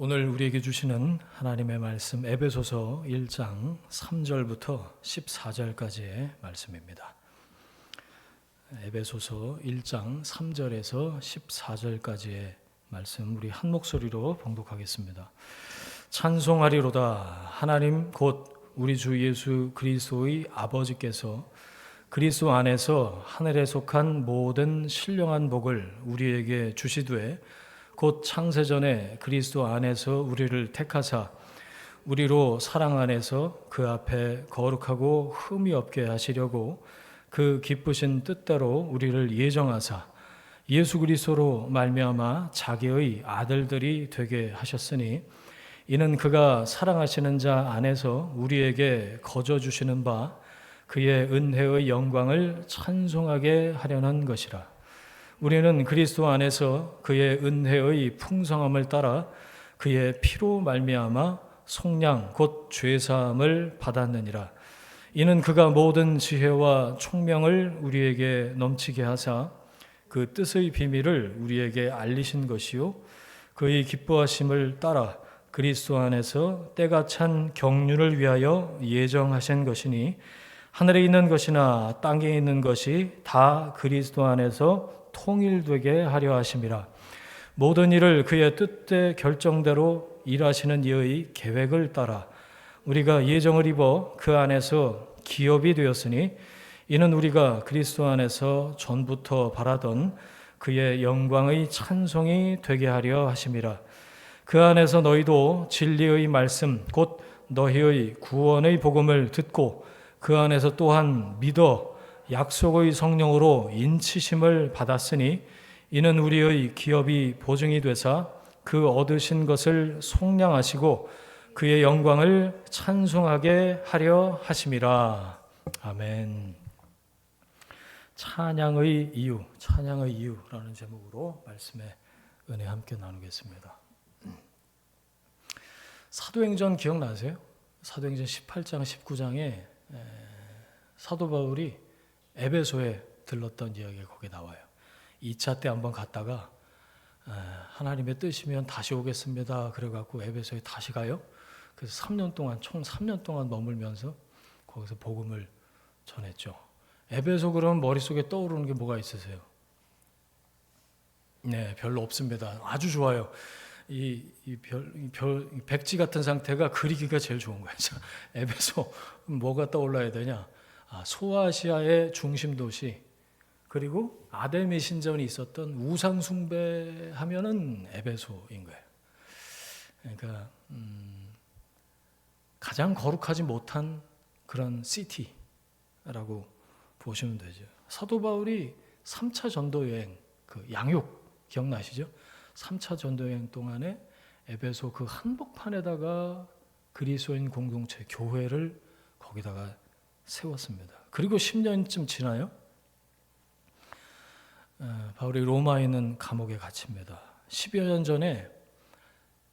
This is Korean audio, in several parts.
오늘 우리에게 주시는 하나님의 말씀 에베소서 1장 3절부터 14절까지의 말씀입니다. 에베소서 1장 3절에서 14절까지의 말씀 우리 한 목소리로 봉독하겠습니다. 찬송하리로다. 하나님 곧 우리 주 예수 그리스도의 아버지께서 그리스도 안에서 하늘에 속한 모든 신령한 복을 우리에게 주시되 곧 창세전에 그리스도 안에서 우리를 택하사 우리로 사랑 안에서 그 앞에 거룩하고 흠이 없게 하시려고 그 기쁘신 뜻대로 우리를 예정하사 예수 그리스도로 말미암아 자기의 아들들이 되게 하셨으니 이는 그가 사랑하시는 자 안에서 우리에게 거저 주시는 바 그의 은혜의 영광을 찬송하게 하려는 것이라. 우리는 그리스도 안에서 그의 은혜의 풍성함을 따라 그의 피로 말미암아 속량 곧 죄사함을 받았느니라. 이는 그가 모든 지혜와 총명을 우리에게 넘치게 하사 그 뜻의 비밀을 우리에게 알리신 것이요 그의 기뻐하심을 따라 그리스도 안에서 때가 찬 경륜을 위하여 예정하신 것이니 하늘에 있는 것이나 땅에 있는 것이 다 그리스도 안에서 통일되게 하려 하심이라. 모든 일을 그의 뜻대 결정대로 일하시는 이의 계획을 따라 우리가 예정을 입어 그 안에서 기업이 되었으니 이는 우리가 그리스도 안에서 전부터 바라던 그의 영광의 찬송이 되게 하려 하심이라. 그 안에서 너희도 진리의 말씀 곧 너희의 구원의 복음을 듣고 그 안에서 또한 믿어 약속의 성령으로 인치심을 받았으니 이는 우리의 기업이 보증이 되사 그 얻으신 것을 속량하시고 그의 영광을 찬송하게 하려 하심이라. 아멘. 찬양의 이유라는 제목으로 말씀의 은혜 함께 나누겠습니다. 사도행전 기억나세요? 사도행전 18장 19장에 사도 바울이 에베소에 들렀던 이야기가 거기에 나와요. 2차 때 한번 갔다가 하나님의 뜻이면 다시 오겠습니다. 그래갖고 에베소에 다시 가요. 그래서 총 3년 동안 머물면서 거기서 복음을 전했죠. 에베소 그러면 머릿속에 떠오르는 게 뭐가 있으세요? 네, 별로 없습니다. 아주 좋아요. 백지 같은 상태가 그리기가 제일 좋은 거예요. 에베소 뭐가 떠올라야 되냐? 소아시아의 중심 도시 그리고 아데미 신전이 있었던 우상 숭배하면은 에베소인 거예요. 그러니까 가장 거룩하지 못한 그런 시티라고 보시면 되죠. 사도 바울이 3차 전도 여행 그 양육 기억나시죠? 3차 전도 여행 동안에 에베소 그 한복판에다가 그리스도인 공동체 교회를 거기다가 세웠습니다. 그리고 10년쯤 지나요. 바울이 로마에 있는 감옥에 갇힙니다. 10여 년 전에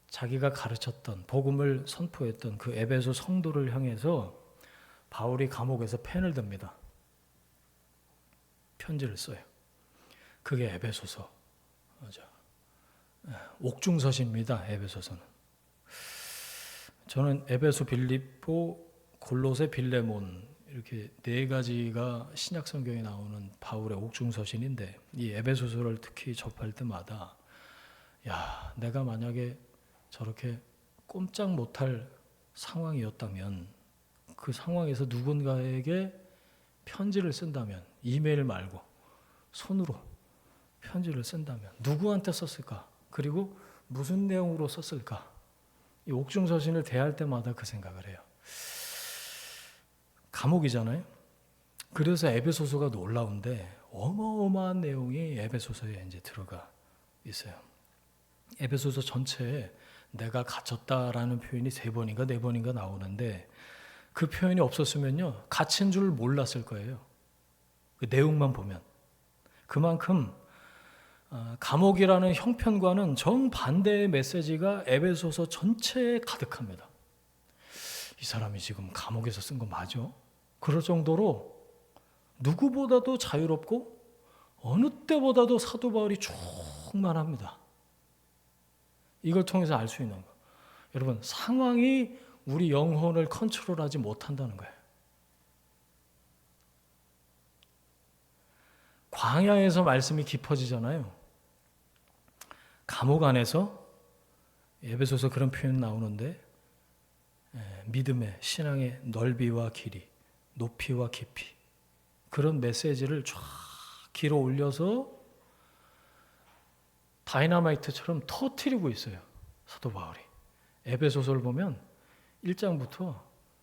자기가 가르쳤던 복음을 선포했던 그 에베소 성도를 향해서 바울이 감옥에서 펜을 듭니다. 편지를 써요. 그게 에베소서. 옥중서신입니다. 에베소서는. 저는 에베소, 빌립보, 골로새, 빌레몬 이렇게 네 가지가 신약 성경에 나오는 바울의 옥중서신인데 이 에베소서를 특히 접할 때마다 야, 내가 만약에 저렇게 꼼짝 못할 상황이었다면 그 상황에서 누군가에게 편지를 쓴다면 이메일 말고 손으로 편지를 쓴다면 누구한테 썼을까? 그리고 무슨 내용으로 썼을까? 이 옥중서신을 대할 때마다 그 생각을 해요. 감옥이잖아요. 그래서 에베소서가 놀라운데 어마어마한 내용이 에베소서에 이제 들어가 있어요. 에베소서 전체에 내가 갇혔다라는 표현이 3번인가 4번인가 나오는데 그 표현이 없었으면요 갇힌 줄 몰랐을 거예요. 그 내용만 보면 그만큼 감옥이라는 형편과는 정반대의 메시지가 에베소서 전체에 가득합니다. 이 사람이 지금 감옥에서 쓴 거 맞아? 그럴 정도로 누구보다도 자유롭고 어느 때보다도 사도 바울이 충만합니다. 이걸 통해서 알 수 있는 거. 여러분, 상황이 우리 영혼을 컨트롤하지 못한다는 거예요. 광야에서 말씀이 깊어지잖아요. 감옥 안에서 에베소서 그런 표현 나오는데 믿음의 신앙의 넓이와 길이, 높이와 깊이 그런 메시지를 쫙 길어 올려서 다이너마이트처럼 터뜨리고 있어요. 사도 바울이. 에베소서를 보면 1장부터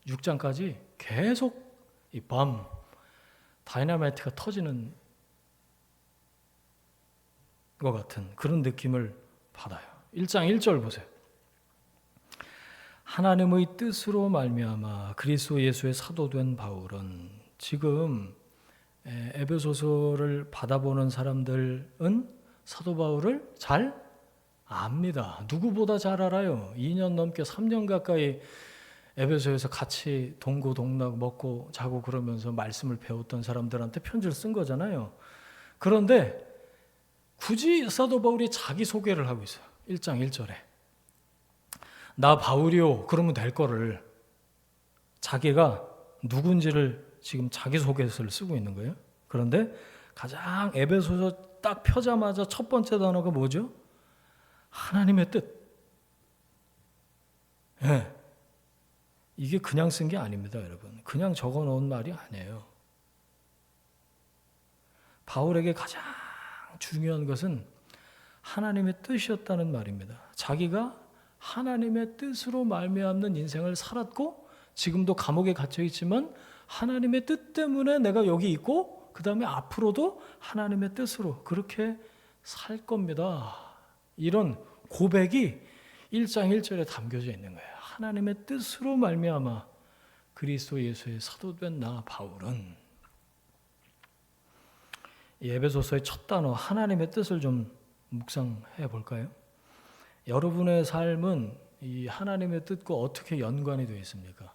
6장까지 계속 이 밤 다이너마이트가 터지는 것 같은 그런 느낌을 받아요. 1장 1절 보세요. 하나님의 뜻으로 말미암아 그리스도 예수의 사도된 바울은, 지금 에베소서를 받아보는 사람들은 사도 바울을 잘 압니다. 누구보다 잘 알아요. 2년 넘게 3년 가까이 에베소에서 같이 동고동락 먹고 자고 그러면서 말씀을 배웠던 사람들한테 편지를 쓴 거잖아요. 그런데 굳이 사도 바울이 자기 소개를 하고 있어요. 1장 1절에. 나 바울이요 그러면 될 거를 자기가 누군지를 지금 자기소개서를 쓰고 있는 거예요. 그런데 가장 에베소서 딱 펴자마자 첫 번째 단어가 뭐죠? 하나님의 뜻. 네. 이게 그냥 쓴 게 아닙니다, 여러분. 그냥 적어 놓은 말이 아니에요. 바울에게 가장 중요한 것은 하나님의 뜻이었다는 말입니다. 자기가 하나님의 뜻으로 말미암는 인생을 살았고 지금도 감옥에 갇혀 있지만 하나님의 뜻 때문에 내가 여기 있고 그 다음에 앞으로도 하나님의 뜻으로 그렇게 살 겁니다. 이런 고백이 1장 1절에 담겨져 있는 거예요. 하나님의 뜻으로 말미암아 그리스도 예수의 사도된 나 바울은. 이 에베소서의 첫 단어 하나님의 뜻을 좀 묵상해 볼까요? 여러분의 삶은 이 하나님의 뜻과 어떻게 연관이 되어 있습니까?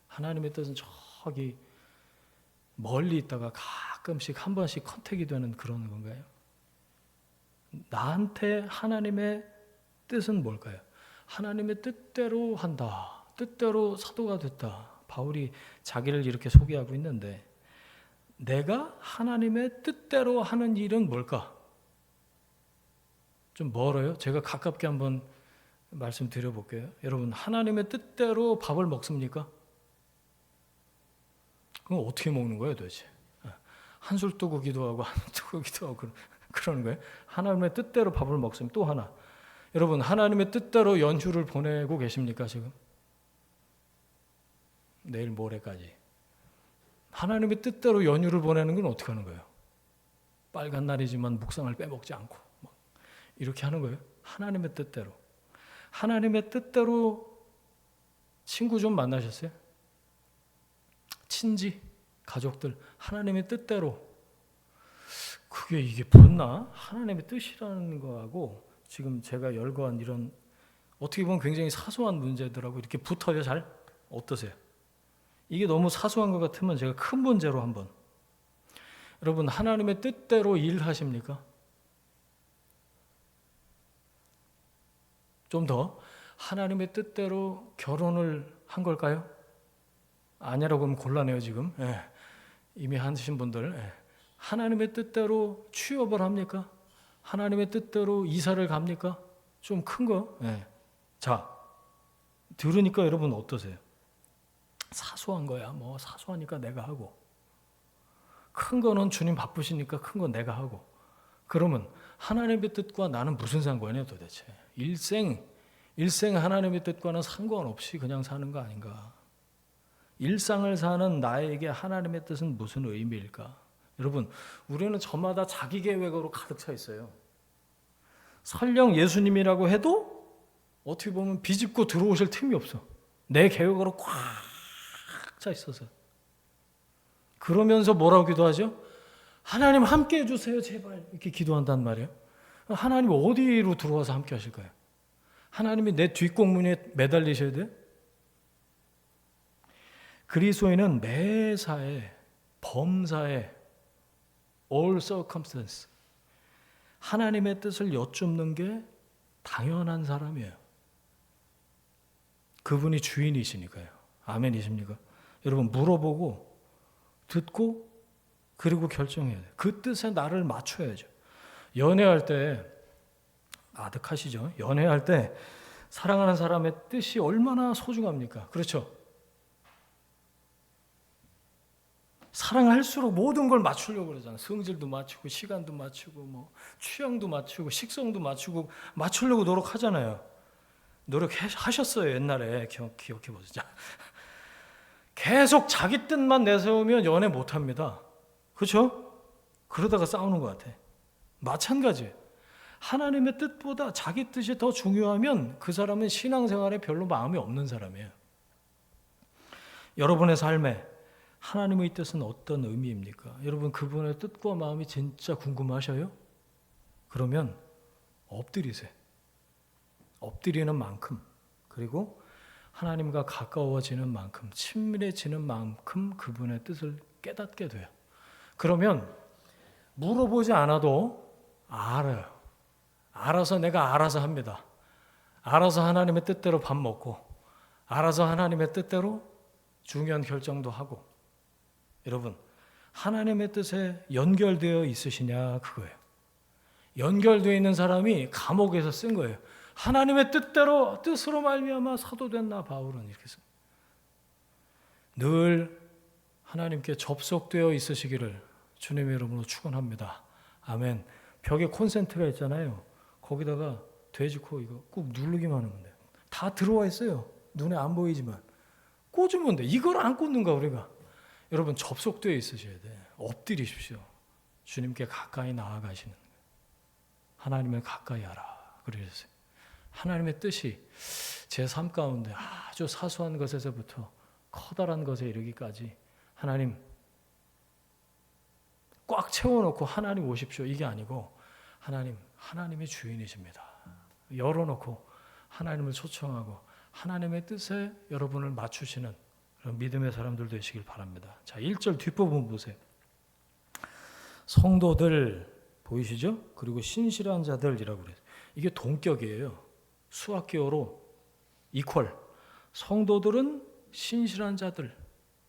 하나님의 뜻은 저기 멀리 있다가 가끔씩 한 번씩 컨택이 되는 그런 건가요? 나한테 하나님의 뜻은 뭘까요? 하나님의 뜻대로 한다. 뜻대로 사도가 됐다. 바울이 자기를 이렇게 소개하고 있는데 내가 하나님의 뜻대로 하는 일은 뭘까? 좀 멀어요? 제가 가깝게 한번 말씀드려볼게요. 여러분, 하나님의 뜻대로 밥을 먹습니까? 그럼 어떻게 먹는 거예요 도대체? 한술 뜨고 기도하고 한술 뜨고 기도하고 그러는 거예요? 하나님의 뜻대로 밥을 먹습니다. 또 하나, 여러분 하나님의 뜻대로 연휴를 보내고 계십니까 지금? 내일 모레까지 하나님의 뜻대로 연휴를 보내는 건 어떻게 하는 거예요? 빨간 날이지만 묵상을 빼먹지 않고 이렇게 하는 거예요. 하나님의 뜻대로. 하나님의 뜻대로 친구 좀 만나셨어요? 친지, 가족들, 하나님의 뜻대로. 그게 이게 붙나? 하나님의 뜻이라는 거하고 지금 제가 열거한 이런 어떻게 보면 굉장히 사소한 문제들하고 이렇게 붙어요. 잘? 어떠세요? 이게 너무 사소한 것 같으면 제가 큰 문제로 한번. 여러분, 하나님의 뜻대로 일하십니까? 좀 더 하나님의 뜻대로 결혼을 한 걸까요? 아니라고 하면 곤란해요 지금. 이미 하신 분들. 하나님의 뜻대로 취업을 합니까? 하나님의 뜻대로 이사를 갑니까? 좀 큰 거. 자, 들으니까 여러분 어떠세요? 사소한 거야. 뭐 사소하니까 내가 하고, 큰 거는 주님 바쁘시니까 큰 건 내가 하고. 그러면 하나님의 뜻과 나는 무슨 상관이에요 도대체? 일생 하나님의 뜻과는 상관없이 그냥 사는 거 아닌가? 일상을 사는 나에게 하나님의 뜻은 무슨 의미일까? 여러분, 우리는 저마다 자기 계획으로 가득 차 있어요. 설령 예수님이라고 해도 어떻게 보면 비집고 들어오실 틈이 없어. 내 계획으로 꽉 차 있어서. 그러면서 뭐라고 기도하죠? 하나님 함께 해주세요 제발. 이렇게 기도한단 말이에요. 하나님 어디로 들어와서 함께 하실 거예요? 하나님이 내 뒷공문에 매달리셔야 돼요? 그리스도인은 매사에, 범사에, all circumstance, 하나님의 뜻을 여쭙는 게 당연한 사람이에요. 그분이 주인이시니까요. 아멘이십니까? 여러분 물어보고 듣고 그리고 결정해야 돼요. 그 뜻에 나를 맞춰야죠. 연애할 때 아득하시죠? 연애할 때 사랑하는 사람의 뜻이 얼마나 소중합니까? 그렇죠? 사랑할수록 모든 걸 맞추려고 그러잖아요. 성질도 맞추고 시간도 맞추고 뭐 취향도 맞추고 식성도 맞추고 맞추려고 노력하잖아요. 노력하셨어요. 옛날에 기억해 보자. 계속 자기 뜻만 내세우면 연애 못 합니다. 그렇죠? 그러다가 싸우는 것 같아. 마찬가지예요. 하나님의 뜻보다 자기 뜻이 더 중요하면 그 사람은 신앙생활에 별로 마음이 없는 사람이에요. 여러분의 삶에 하나님의 뜻은 어떤 의미입니까? 여러분 그분의 뜻과 마음이 진짜 궁금하셔요? 그러면 엎드리세요. 엎드리는 만큼 그리고 하나님과 가까워지는 만큼 친밀해지는 만큼 그분의 뜻을 깨닫게 돼요. 그러면 물어보지 않아도 알아요. 알아서 내가 알아서 합니다. 알아서 하나님의 뜻대로 밥 먹고 알아서 하나님의 뜻대로 중요한 결정도 하고. 여러분 하나님의 뜻에 연결되어 있으시냐 그거예요. 연결되어 있는 사람이 감옥에서 쓴 거예요. 하나님의 뜻으로 말미암아 사도된 나 바울은 이렇게 씁니다. 늘 하나님께 접속되어 있으시기를 주님의 이름으로 축원합니다. 아멘. 벽에 콘센트가 있잖아요. 거기다가 돼지코 이거 꾹 누르기만 하면 돼요. 다 들어와 있어요. 눈에 안 보이지만 꽂으면 돼. 이걸 안 꽂는가 우리가. 여러분 접속되어 있으셔야 돼. 엎드리십시오. 주님께 가까이 나아가시는 거예요. 하나님을 가까이 하라 그러셨어요. 하나님의 뜻이 제 삶 가운데 아주 사소한 것에서부터 커다란 것에 이르기까지 하나님 꽉 채워놓고 하나님 오십시오 이게 아니고 하나님이 주인이십니다. 열어놓고 하나님을 초청하고 하나님의 뜻에 여러분을 맞추시는 그런 믿음의 사람들 되시길 바랍니다. 자, 1절 뒷부분 보세요. 성도들 보이시죠? 그리고 신실한 자들이라고 그래요. 이게 동격이에요. 수학기어로 이퀄. 성도들은 신실한 자들.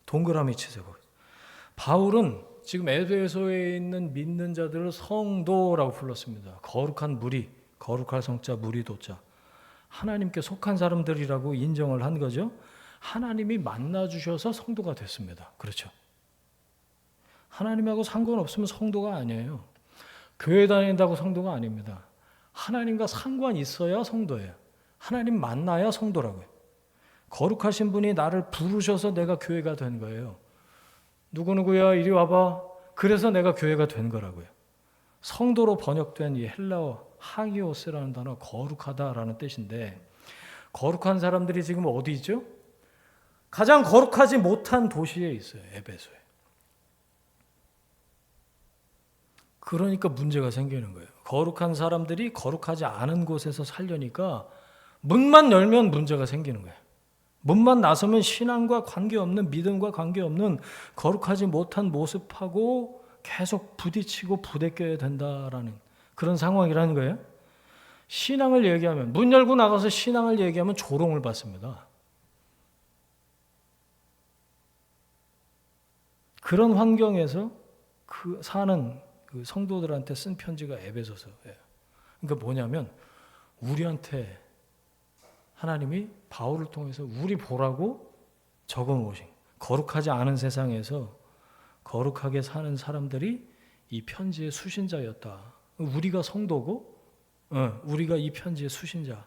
동그라미 치세요. 바울은 지금 에베소에 있는 믿는 자들을 성도라고 불렀습니다. 거룩한 무리, 거룩할 성자 무리도자. 하나님께 속한 사람들이라고 인정을 한 거죠. 하나님이 만나주셔서 성도가 됐습니다. 그렇죠. 하나님하고 상관없으면 성도가 아니에요. 교회 다닌다고 성도가 아닙니다. 하나님과 상관 있어야 성도예요. 하나님 만나야 성도라고요. 거룩하신 분이 나를 부르셔서 내가 교회가 된 거예요. 누구누구야 이리 와봐. 그래서 내가 교회가 된 거라고요. 성도로 번역된 이 헬라어 하기오스라는 단어 거룩하다라는 뜻인데 거룩한 사람들이 지금 어디 있죠? 가장 거룩하지 못한 도시에 있어요. 에베소에. 그러니까 문제가 생기는 거예요. 거룩한 사람들이 거룩하지 않은 곳에서 살려니까 문만 열면 문제가 생기는 거예요. 문만 나서면 신앙과 관계없는 믿음과 관계없는 거룩하지 못한 모습하고 계속 부딪히고 부대껴야 된다라는 그런 상황이라는 거예요. 신앙을 얘기하면 문 열고 나가서 신앙을 얘기하면 조롱을 받습니다. 그런 환경에서 그 사는 그 성도들한테 쓴 편지가 에베소서예요. 그러니까 뭐냐면 우리한테 하나님이 바울을 통해서 우리 보라고 적어놓으신 거룩하지 않은 세상에서 거룩하게 사는 사람들이 이 편지의 수신자였다. 우리가 성도고 우리가 이 편지의 수신자.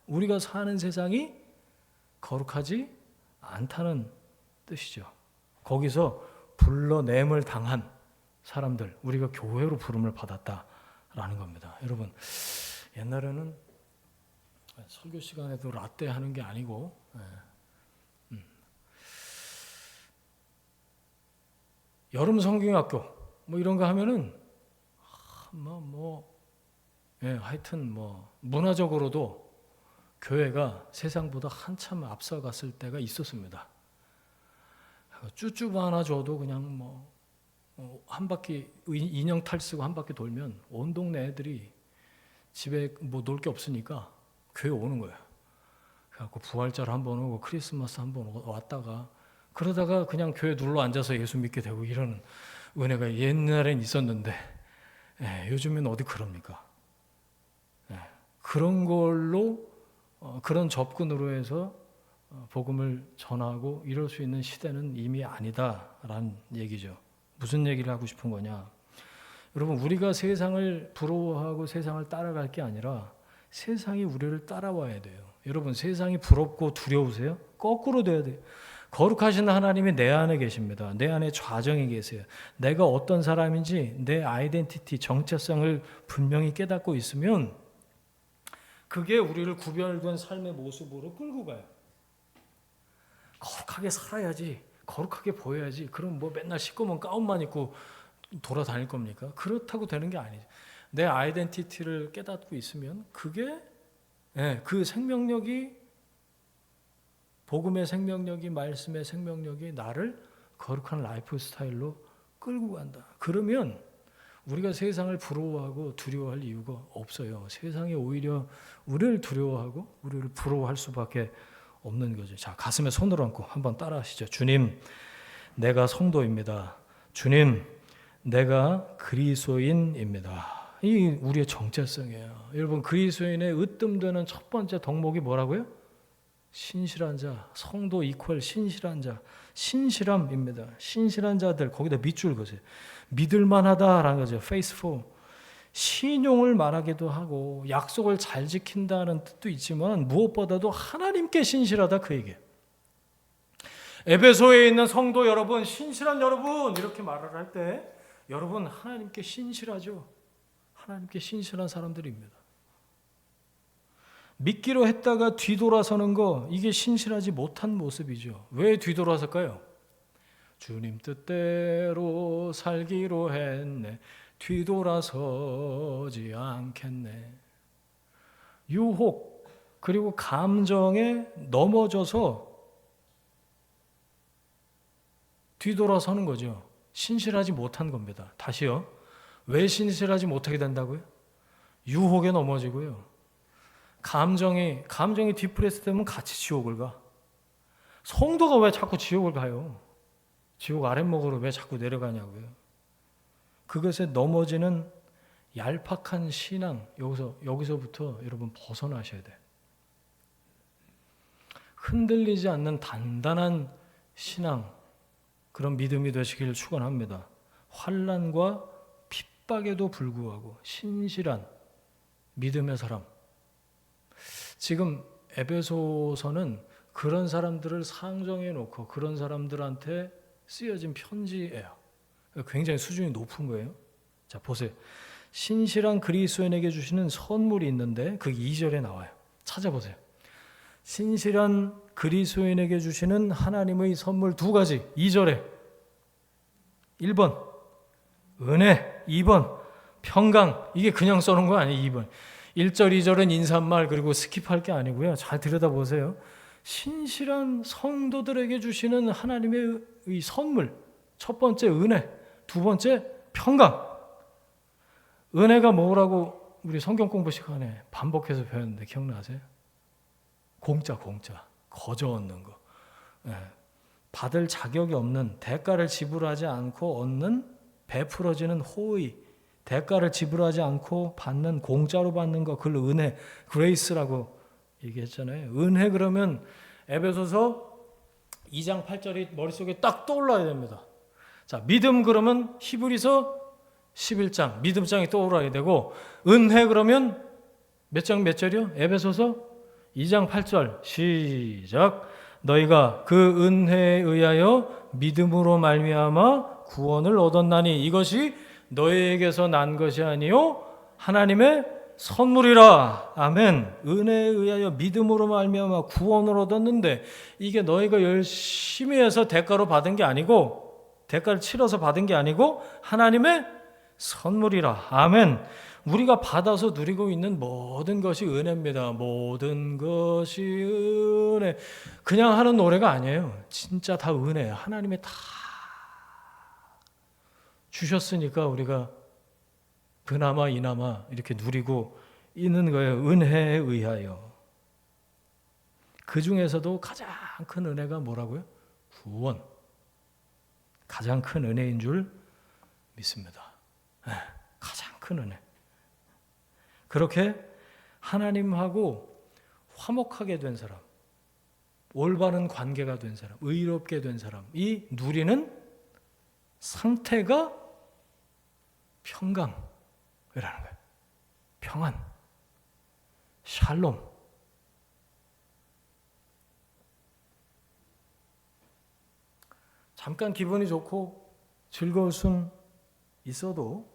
우리가 사는 세상이 거룩하지 않다는 뜻이죠. 거기서 불러냄을 당한 사람들, 우리가 교회로 부름을 받았다라는 겁니다. 여러분, 옛날에는 설교 시간에도 라떼 하는 게 아니고 여름 성경학교 뭐 이런 거 하면은 하여튼 문화적으로도 교회가 세상보다 한참 앞서갔을 때가 있었습니다. 쭈쭈바 하나 줘도 그냥 한 바퀴 인형 탈 쓰고 한 바퀴 돌면 온 동네 애들이 집에 놀 게 없으니까 교회 오는 거예요. 그래갖고 부활절 한 번 오고 크리스마스 한 번 왔다가 그러다가 그냥 교회 눌러 앉아서 예수 믿게 되고 이러는 은혜가 옛날엔 있었는데 요즘엔 어디 그럽니까? 그런 걸로 그런 접근으로 해서 복음을 전하고 이럴 수 있는 시대는 이미 아니다라는 얘기죠. 무슨 얘기를 하고 싶은 거냐? 여러분, 우리가 세상을 부러워하고 세상을 따라갈 게 아니라 세상이 우리를 따라와야 돼요. 여러분, 세상이 부럽고 두려우세요? 거꾸로 돼야 돼요. 거룩하신 하나님이 내 안에 계십니다. 내 안에 좌정에 계세요. 내가 어떤 사람인지 내 아이덴티티, 정체성을 분명히 깨닫고 있으면 그게 우리를 구별된 삶의 모습으로 끌고 가요. 거룩하게 살아야지, 거룩하게 보여야지. 그럼 뭐 맨날 시꺼먼 가운만 입고 돌아다닐 겁니까? 그렇다고 되는 게 아니죠. 내 아이덴티티를 깨닫고 있으면 그게 그 생명력이, 복음의 생명력이, 말씀의 생명력이 나를 거룩한 라이프 스타일로 끌고 간다. 그러면 우리가 세상을 부러워하고 두려워할 이유가 없어요. 세상이 오히려 우리를 두려워하고 우리를 부러워할 수밖에 없는 거죠. 자, 가슴에 손을 얹고 한번 따라하시죠. 주님, 내가 성도입니다. 주님, 내가 그리스도인입니다. 이 우리의 정체성이에요. 여러분, 그리스도인의 으뜸되는 첫 번째 덕목이 뭐라고요? 신실한 자, 성도 이퀄 신실한 자, 신실함입니다. 신실한 자들, 거기다 밑줄 그으세요. 믿을만하다라는 거죠. faithful. 신용을 말하기도 하고 약속을 잘 지킨다는 뜻도 있지만 무엇보다도 하나님께 신실하다, 그 얘기예요. 에베소에 있는 성도 여러분, 신실한 여러분, 이렇게 말을 할 때 여러분 하나님께 신실하죠. 하나님께 신실한 사람들입니다. 믿기로 했다가 뒤돌아서는 거, 이게 신실하지 못한 모습이죠. 왜 뒤돌아설까요? 주님 뜻대로 살기로 했네, 뒤돌아서지 않겠네. 유혹 그리고 감정에 넘어져서 뒤돌아서는 거죠. 신실하지 못한 겁니다. 다시요. 왜 신실하지 못하게 된다고요? 유혹에 넘어지고요. 감정이 디프레스 되면 같이 지옥을 가. 성도가 왜 자꾸 지옥을 가요? 지옥 아랫목으로 왜 자꾸 내려가냐고요. 그것에 넘어지는 얄팍한 신앙, 여기서부터 여러분 벗어나셔야 돼요. 흔들리지 않는 단단한 신앙, 그런 믿음이 되시기를 축원합니다. 환난과 핍박에도 불구하고 신실한 믿음의 사람. 지금 에베소서는 그런 사람들을 상정해 놓고 그런 사람들한테 쓰여진 편지예요. 굉장히 수준이 높은 거예요. 자, 보세요. 신실한 그리스도인에게 주시는 선물이 있는데 그 2절에 나와요. 찾아보세요. 신실한 그리스도인에게 주시는 하나님의 선물 두 가지. 2절에 1번 은혜, 2번 평강. 이게 그냥 써놓은 거 아니에요. 2번 1절, 2절은 인사말 그리고 스킵할 게 아니고요. 잘 들여다보세요. 신실한 성도들에게 주시는 하나님의 선물, 첫 번째 은혜, 두 번째 평강. 은혜가 뭐라고 우리 성경 공부 시간에 반복해서 배웠는데 기억나세요? 공짜, 거저 얻는 거. 받을 자격이 없는, 대가를 지불하지 않고 얻는, 베풀어지는 호의, 대가를 지불하지 않고 받는, 공짜로 받는 거, 그걸 은혜, 그레이스라고 얘기했잖아요. 은혜 그러면 에베소서 2장 8절이 머릿속에 딱 떠올라야 됩니다. 자, 믿음 그러면 히브리서 11장, 믿음장이 떠올라야 되고, 은혜 그러면 몇 장 몇 절이요? 에베소서 2장 8절 시작. 너희가 그 은혜에 의하여 믿음으로 말미암아 구원을 얻었나니 이것이 너희에게서 난 것이 아니요 하나님의 선물이라. 아멘. 은혜에 의하여 믿음으로 말미암아 구원을 얻었는데 이게 너희가 열심히 해서 대가로 받은 게 아니고, 대가를 치러서 받은 게 아니고 하나님의 선물이라. 아멘. 우리가 받아서 누리고 있는 모든 것이 은혜입니다. 모든 것이 은혜. 그냥 하는 노래가 아니에요. 진짜 다 은혜예요. 하나님이 다 주셨으니까 우리가 그나마 이나마 이렇게 누리고 있는 거예요. 은혜에 의하여. 그 중에서도 가장 큰 은혜가 뭐라고요? 구원. 가장 큰 은혜인 줄 믿습니다. 가장 큰 은혜. 그렇게 하나님하고 화목하게 된 사람, 올바른 관계가 된 사람, 의롭게 된 사람이 누리는 상태가 평강이라는 거예요. 평안, 샬롬. 잠깐 기분이 좋고 즐거울 순 있어도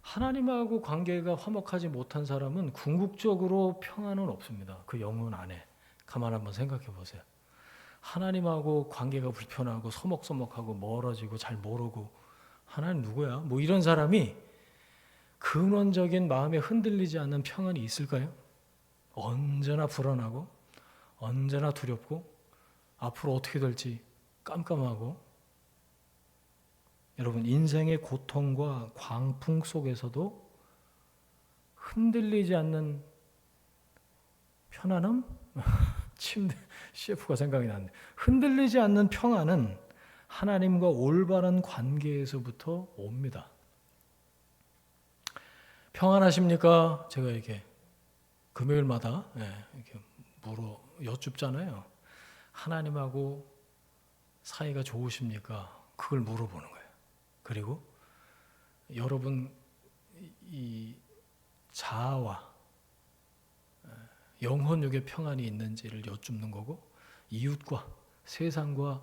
하나님하고 관계가 화목하지 못한 사람은 궁극적으로 평안은 없습니다. 그 영혼 안에. 가만 한번 생각해 보세요. 하나님하고 관계가 불편하고 서먹서먹하고 멀어지고 잘 모르고 하나님 누구야? 뭐 이런 사람이 근원적인 마음에 흔들리지 않는 평안이 있을까요? 언제나 불안하고 언제나 두렵고 앞으로 어떻게 될지 깜깜하고, 여러분 인생의 고통과 광풍 속에서도 흔들리지 않는 편안함? 침대 CF가 생각이 나는데, 흔들리지 않는 평안은 하나님과 올바른 관계에서부터 옵니다. 평안하십니까? 제가 이렇게 금요일마다 이렇게 여쭙잖아요. 하나님하고 사이가 좋으십니까? 그걸 물어보는 거예요. 그리고 여러분 이 자아와 영혼육의 평안이 있는지를 여쭙는 거고, 이웃과 세상과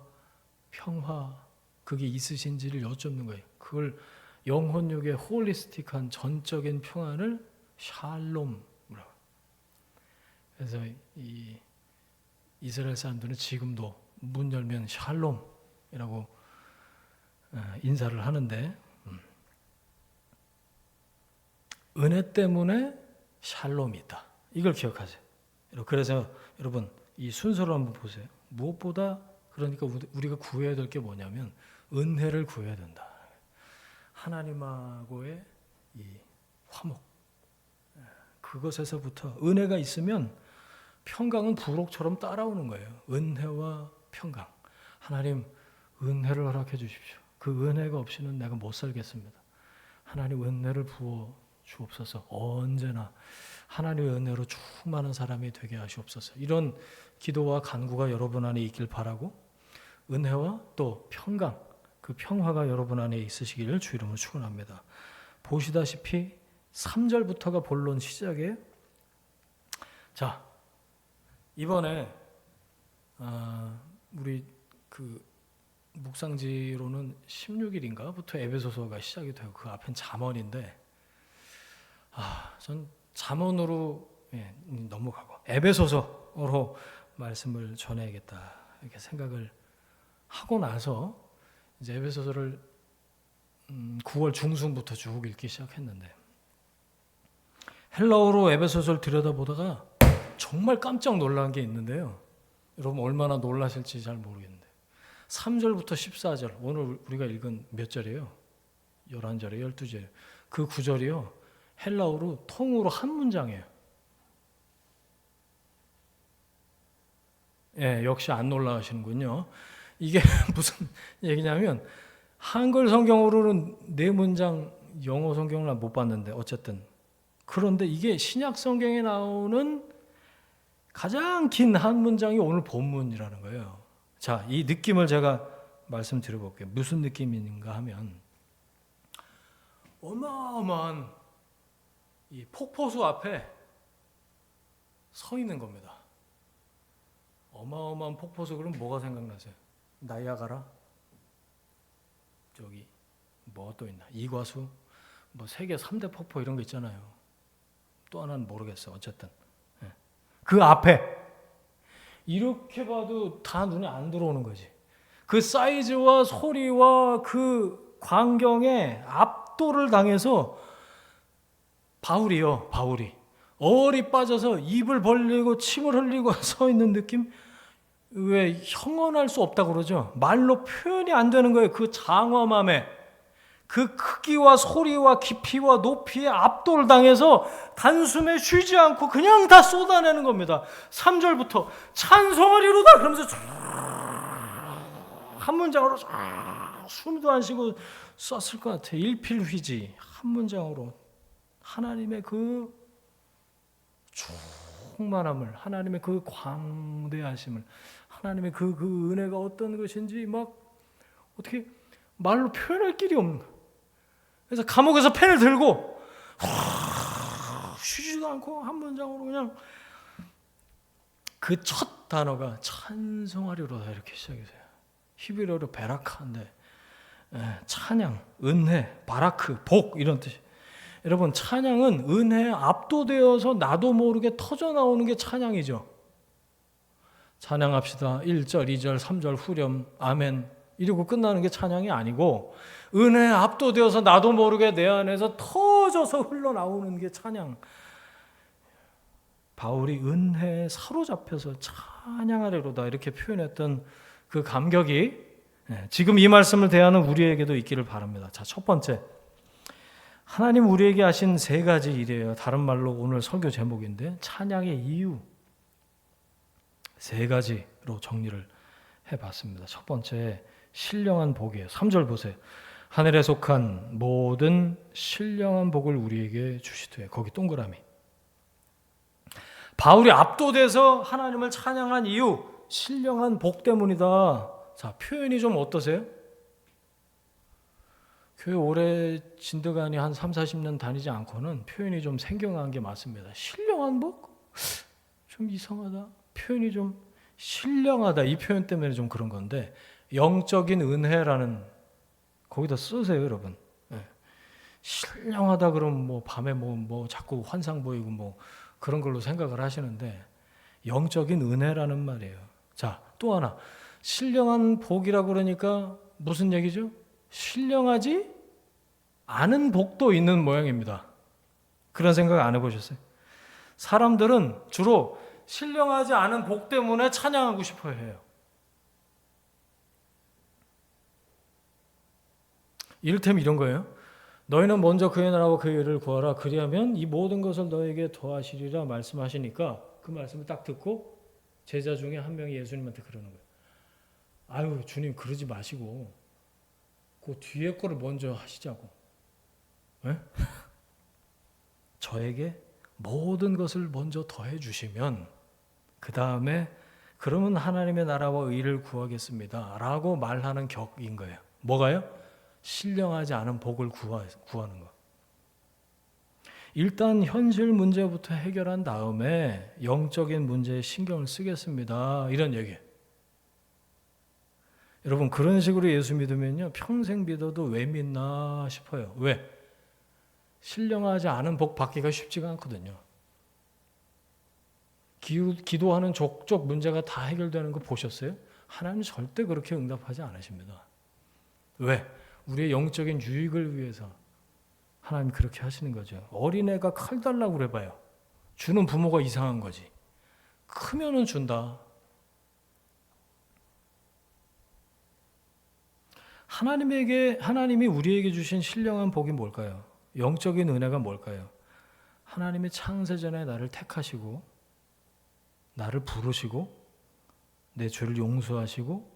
평화 그게 있으신지를 여쭙는 거예요. 그걸 영혼육의 홀리스틱한 전적인 평안을 샬롬이라고. 그래서 이 이스라엘 사람들은 지금도 문 열면 샬롬이라고 인사를 하는데, 은혜 때문에 샬롬이 있다. 이걸 기억하세요. 그래서 여러분 이 순서를 한번 보세요. 무엇보다 그러니까 우리가 구해야 될 게 뭐냐면 은혜를 구해야 된다. 하나님하고의 이 화목, 그것에서부터 은혜가 있으면 평강은 부록처럼 따라오는 거예요. 은혜와 평강. 하나님 은혜를 허락해 주십시오. 그 은혜가 없이는 내가 못 살겠습니다. 하나님 은혜를 부어 주옵소서. 언제나 하나님의 은혜로 충만한 사람이 되게 하시옵소서. 이런 기도와 간구가 여러분 안에 있길 바라고, 은혜와 또 평강, 그 평화가 여러분 안에 있으시기를 주 이름으로 축원합니다. 보시다시피 3절부터가 본론 시작이에요. 자, 이번에 우리 그 묵상지로는 16일인가부터 에베소서가 시작이 돼요. 그 앞엔 잠언인데, 전 잠언으로 넘어가고 에베소서로 말씀을 전해야겠다 이렇게 생각을 하고 나서 이제 에베소서를 9월 중순부터 쭉 읽기 시작했는데, 헬라어로 에베소서를 들여다보다가 정말 깜짝 놀란 게 있는데요. 여러분 얼마나 놀라실지 잘 모르겠는데 3절부터 14절, 오늘 우리가 읽은 몇 절이에요? 11절에 12절. 그 9절이요. 헬라어로 통으로 한 문장이에요. 역시 안 놀라시는군요. 이게 무슨 얘기냐면 한글 성경으로는 4문장, 영어 성경을 못 봤는데 어쨌든, 그런데 이게 신약 성경에 나오는 가장 긴 한 문장이 오늘 본문이라는 거예요. 자, 이 느낌을 제가 말씀드려 볼게요. 무슨 느낌인가 하면 어마어마한 이 폭포수 앞에 서 있는 겁니다. 어마어마한 폭포수. 그럼 뭐가 생각나세요? 나이아가라? 저기 뭐 또 있나? 이과수? 뭐 세계 3대 폭포 이런 거 있잖아요. 또 하나는 모르겠어. 어쨌든 그 앞에 이렇게 봐도 다 눈에 안 들어오는 거지. 그 사이즈와 소리와 그 광경에 압도를 당해서 바울이 얼이 빠져서 입을 벌리고 침을 흘리고 서 있는 느낌? 왜 형언할 수 없다고 그러죠? 말로 표현이 안 되는 거예요. 그 장엄함에, 그 크기와 소리와 깊이와 높이에 압도당해서 단숨에 쉬지 않고 그냥 다 쏟아내는 겁니다. 3절부터 찬송하리로다 그러면서 한 문장으로 숨도 안 쉬고 썼을 것 같아요. 일필휘지 한 문장으로 하나님의 그 충만함을, 하나님의 그 광대하심을, 하나님의 그 은혜가 어떤 것인지 막 어떻게 말로 표현할 길이 없는 거예요. 그래서 감옥에서 펜을 들고 쉬지도 않고 한 문장으로 그냥 그 첫 단어가 찬송하리로다 이렇게 시작해서요. 히브리어로 베라카인데 찬양, 은혜, 바라크, 복 이런 뜻이. 여러분 찬양은 은혜에 압도되어서 나도 모르게 터져 나오는 게 찬양이죠. 찬양합시다. 1절, 2절, 3절 후렴, 아멘 이러고 끝나는 게 찬양이 아니고 은혜에 압도되어서 나도 모르게 내 안에서 터져서 흘러나오는 게 찬양. 바울이 은혜에 사로잡혀서 찬양하리로다 이렇게 표현했던 그 감격이 지금 이 말씀을 대하는 우리에게도 있기를 바랍니다. 자, 첫 번째, 하나님 우리에게 하신 세 가지 일이에요. 다른 말로 오늘 설교 제목인데 찬양의 이유 세 가지로 정리를 해봤습니다. 첫 번째, 신령한 복이에요. 3절 보세요. 하늘에 속한 모든 신령한 복을 우리에게 주시되, 거기 동그라미. 바울이 압도돼서 하나님을 찬양한 이유, 신령한 복 때문이다. 자, 표현이 좀 어떠세요? 교회 오래 진드간이 한 3, 40년 다니지 않고는 표현이 좀 생경한 게 맞습니다. 신령한 복? 좀 이상하다. 표현이 좀 신령하다. 이 표현 때문에 좀 그런 건데 영적인 은혜라는 거기다 쓰세요, 여러분. 신령하다 그러면 뭐 밤에 뭐 자꾸 환상 보이고 뭐 그런 걸로 생각을 하시는데 영적인 은혜라는 말이에요. 자, 또 하나. 신령한 복이라고 그러니까 무슨 얘기죠? 신령하지 않은 복도 있는 모양입니다. 그런 생각 안 해보셨어요? 사람들은 주로 신령하지 않은 복 때문에 찬양하고 싶어 해요. 이를테면 이런 거예요. 너희는 먼저 그의 나라와 그의 의를 구하라. 그리하면 이 모든 것을 너에게 더하시리라 말씀하시니까 그 말씀을 딱 듣고 제자 중에 한 명이 예수님한테 그러는 거예요. 아유, 주님 그러지 마시고 그 뒤에 거를 먼저 하시자고. 네? 저에게 모든 것을 먼저 더해 주시면 그 다음에 그러면 하나님의 나라와 의를 구하겠습니다 라고 말하는 격인 거예요. 뭐가요? 신령하지 않은 복을 구하는 거. 일단 현실 문제부터 해결한 다음에 영적인 문제에 신경을 쓰겠습니다 이런 얘기예요. 여러분 그런 식으로 예수 믿으면요 평생 믿어도 왜 믿나 싶어요. 왜? 신령하지 않은 복 받기가 쉽지가 않거든요. 기도하는 족족 문제가 다 해결되는 거 보셨어요? 하나님 절대 그렇게 응답하지 않으십니다. 왜? 우리의 영적인 유익을 위해서 하나님 그렇게 하시는 거죠. 어린애가 칼 달라고 그래봐요. 주는 부모가 이상한 거지. 크면은 준다. 하나님이 우리에게 주신 신령한 복이 뭘까요? 영적인 은혜가 뭘까요? 하나님이 창세전에 나를 택하시고 나를 부르시고 내 죄를 용서하시고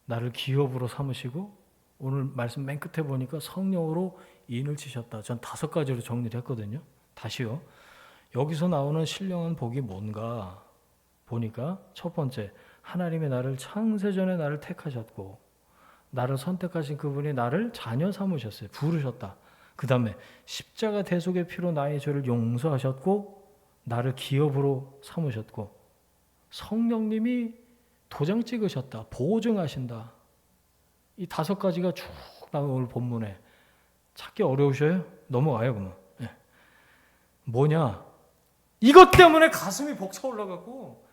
나를 기업으로 삼으시고 오늘 말씀 맨 끝에 보니까 성령으로 인을 치셨다. 전 5가지로 정리를 했거든요. 다시요. 여기서 나오는 신령한 복이 뭔가 보니까 첫 번째, 하나님이 나를 창세전에 나를 택하셨고 나를 선택하신 그분이 나를 자녀 삼으셨어요. 부르셨다. 그 다음에 십자가 대속의 피로 나의 죄를 용서하셨고 나를 기업으로 삼으셨고 성령님이 도장 찍으셨다. 보증하신다. 이 5가지가 쭉 나오는 오늘 본문에 찾기 어려우셔요? 넘어가요 그러면. 네. 뭐냐? 이것 때문에 가슴이 벅차 올라가고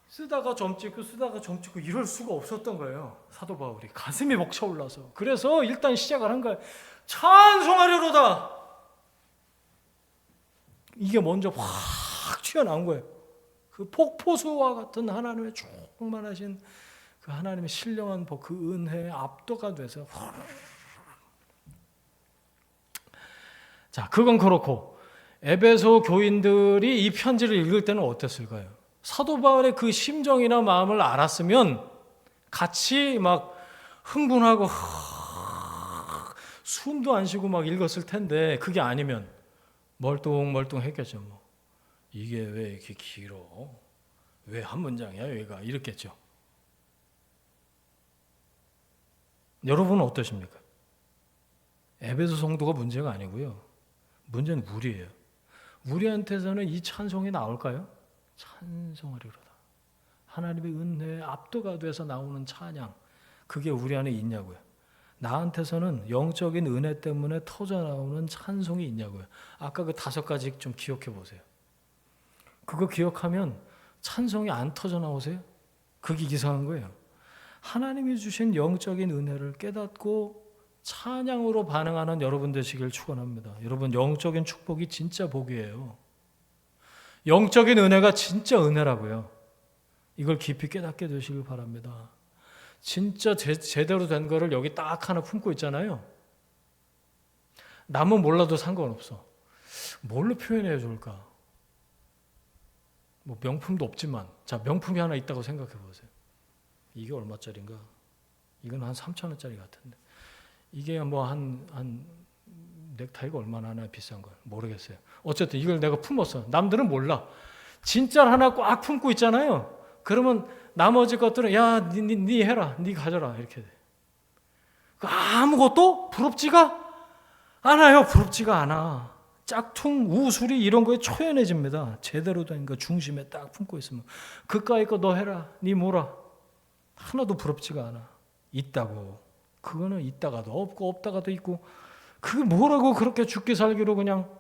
쓰다가 점 찍고 쓰다가 점 찍고 이럴 수가 없었던 거예요. 사도 바울이 가슴이 벅차 올라서. 그래서 일단 시작을 한 거예요. 찬송하려로다. 이게 먼저 확 튀어나온 거예요. 그 폭포수와 같은 하나님의 충만하신 그 하나님의 신령한 복, 그 은혜에 압도가 돼서 자, 그건 그렇고 에베소 교인들이 이 편지를 읽을 때는 어땠을까요? 사도 바울의 그 심정이나 마음을 알았으면 같이 막 흥분하고 숨도 안 쉬고 막 읽었을 텐데 그게 아니면 멀뚱멀뚱했겠죠. 뭐. 이게 왜 이렇게 길어? 왜 한 문장이야 여기가? 이랬겠죠. 여러분은 어떠십니까? 에베소 성도가 문제가 아니고요. 문제는 우리예요. 우리한테서는 이 찬송이 나올까요? 찬송하리로다. 하나님의 은혜에 압도가 돼서 나오는 찬양. 그게 우리 안에 있냐고요. 나한테서는 영적인 은혜 때문에 터져나오는 찬송이 있냐고요. 아까 그 5가지 좀 기억해 보세요. 그거 기억하면 찬송이 안 터져나오세요? 그게 이상한 거예요. 하나님이 주신 영적인 은혜를 깨닫고 찬양으로 반응하는 여러분 되시길 축원합니다. 여러분 영적인 축복이 진짜 복이에요. 영적인 은혜가 진짜 은혜라고요. 이걸 깊이 깨닫게 되시길 바랍니다. 진짜 제대로 된 거를 여기 딱 하나 품고 있잖아요. 남은 몰라도 상관없어. 뭘로 표현해야 좋을까? 뭐 명품도 없지만 자 명품이 하나 있다고 생각해 보세요. 이게 얼마짜리인가? 이건 한 3,000원짜리 같은데 이게 뭐 한 넥타이가 얼마나 하나 비싼 걸 모르겠어요. 어쨌든 이걸 내가 품었어. 남들은 몰라. 진짜 하나 꽉 품고 있잖아요. 그러면 나머지 것들은 야, 니 해라, 니 가져라 이렇게 돼. 아무것도 부럽지가 않아요. 부럽지가 않아. 짝퉁, 우수리 이런 거에 초연해집니다. 제대로 된 거 중심에 딱 품고 있으면 그까이 거 너 해라, 니 뭐라. 하나도 부럽지가 않아. 있다고. 그거는 있다가도 없고 없다가도 있고 그게 뭐라고 그렇게 죽기 살기로 그냥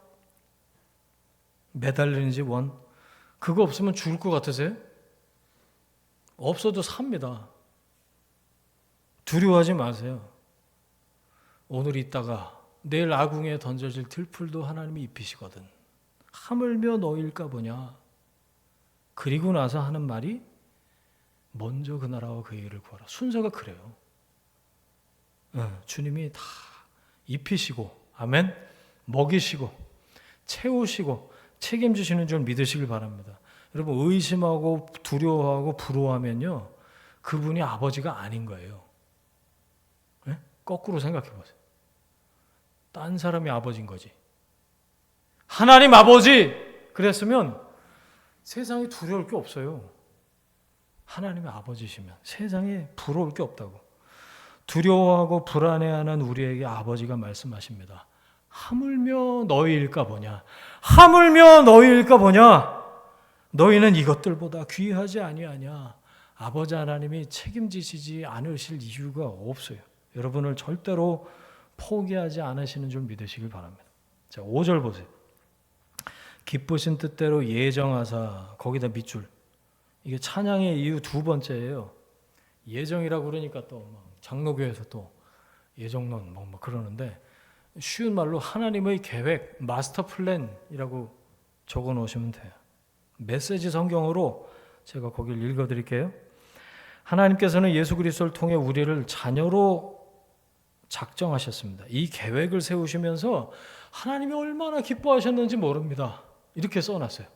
매달리는지 원. 그거 없으면 죽을 것 같으세요? 없어도 삽니다. 두려워하지 마세요. 오늘 있다가 내일 아궁이에 던져질 들풀도 하나님이 입히시거든. 하물며 너일까 보냐. 그리고 나서 하는 말이 먼저 그 나라와 그 일을 구하라. 순서가 그래요. 주님이 다 입히시고 아멘 먹이시고 채우시고 책임지시는 줄 믿으시길 바랍니다. 여러분 의심하고 두려워하고 부러워하면요 그분이 아버지가 아닌 거예요. 네? 거꾸로 생각해 보세요. 딴 사람이 아버지인 거지. 하나님 아버지 그랬으면 세상에 두려울 게 없어요. 하나님의 아버지시면 세상에 부러울 게 없다고. 두려워하고 불안해하는 우리에게 아버지가 말씀하십니다. 하물며 너희일까 보냐. 하물며 너희일까 보냐. 너희는 이것들보다 귀하지 아니하냐. 아버지 하나님이 책임지시지 않으실 이유가 없어요. 여러분을 절대로 포기하지 않으시는 줄 믿으시길 바랍니다. 자, 5절 보세요. 기쁘신 뜻대로 예정하사 거기다 밑줄. 이게 찬양의 이유 2번째예요. 예정이라고 그러니까 또 장로교에서 또 예정론 뭐 그러는데 쉬운 말로 하나님의 계획, 마스터 플랜이라고 적어 놓으시면 돼요. 메시지 성경으로 제가 거기를 읽어 드릴게요. 하나님께서는 예수 그리스도를 통해 우리를 자녀로 작정하셨습니다. 이 계획을 세우시면서 하나님이 얼마나 기뻐하셨는지 모릅니다. 이렇게 써놨어요.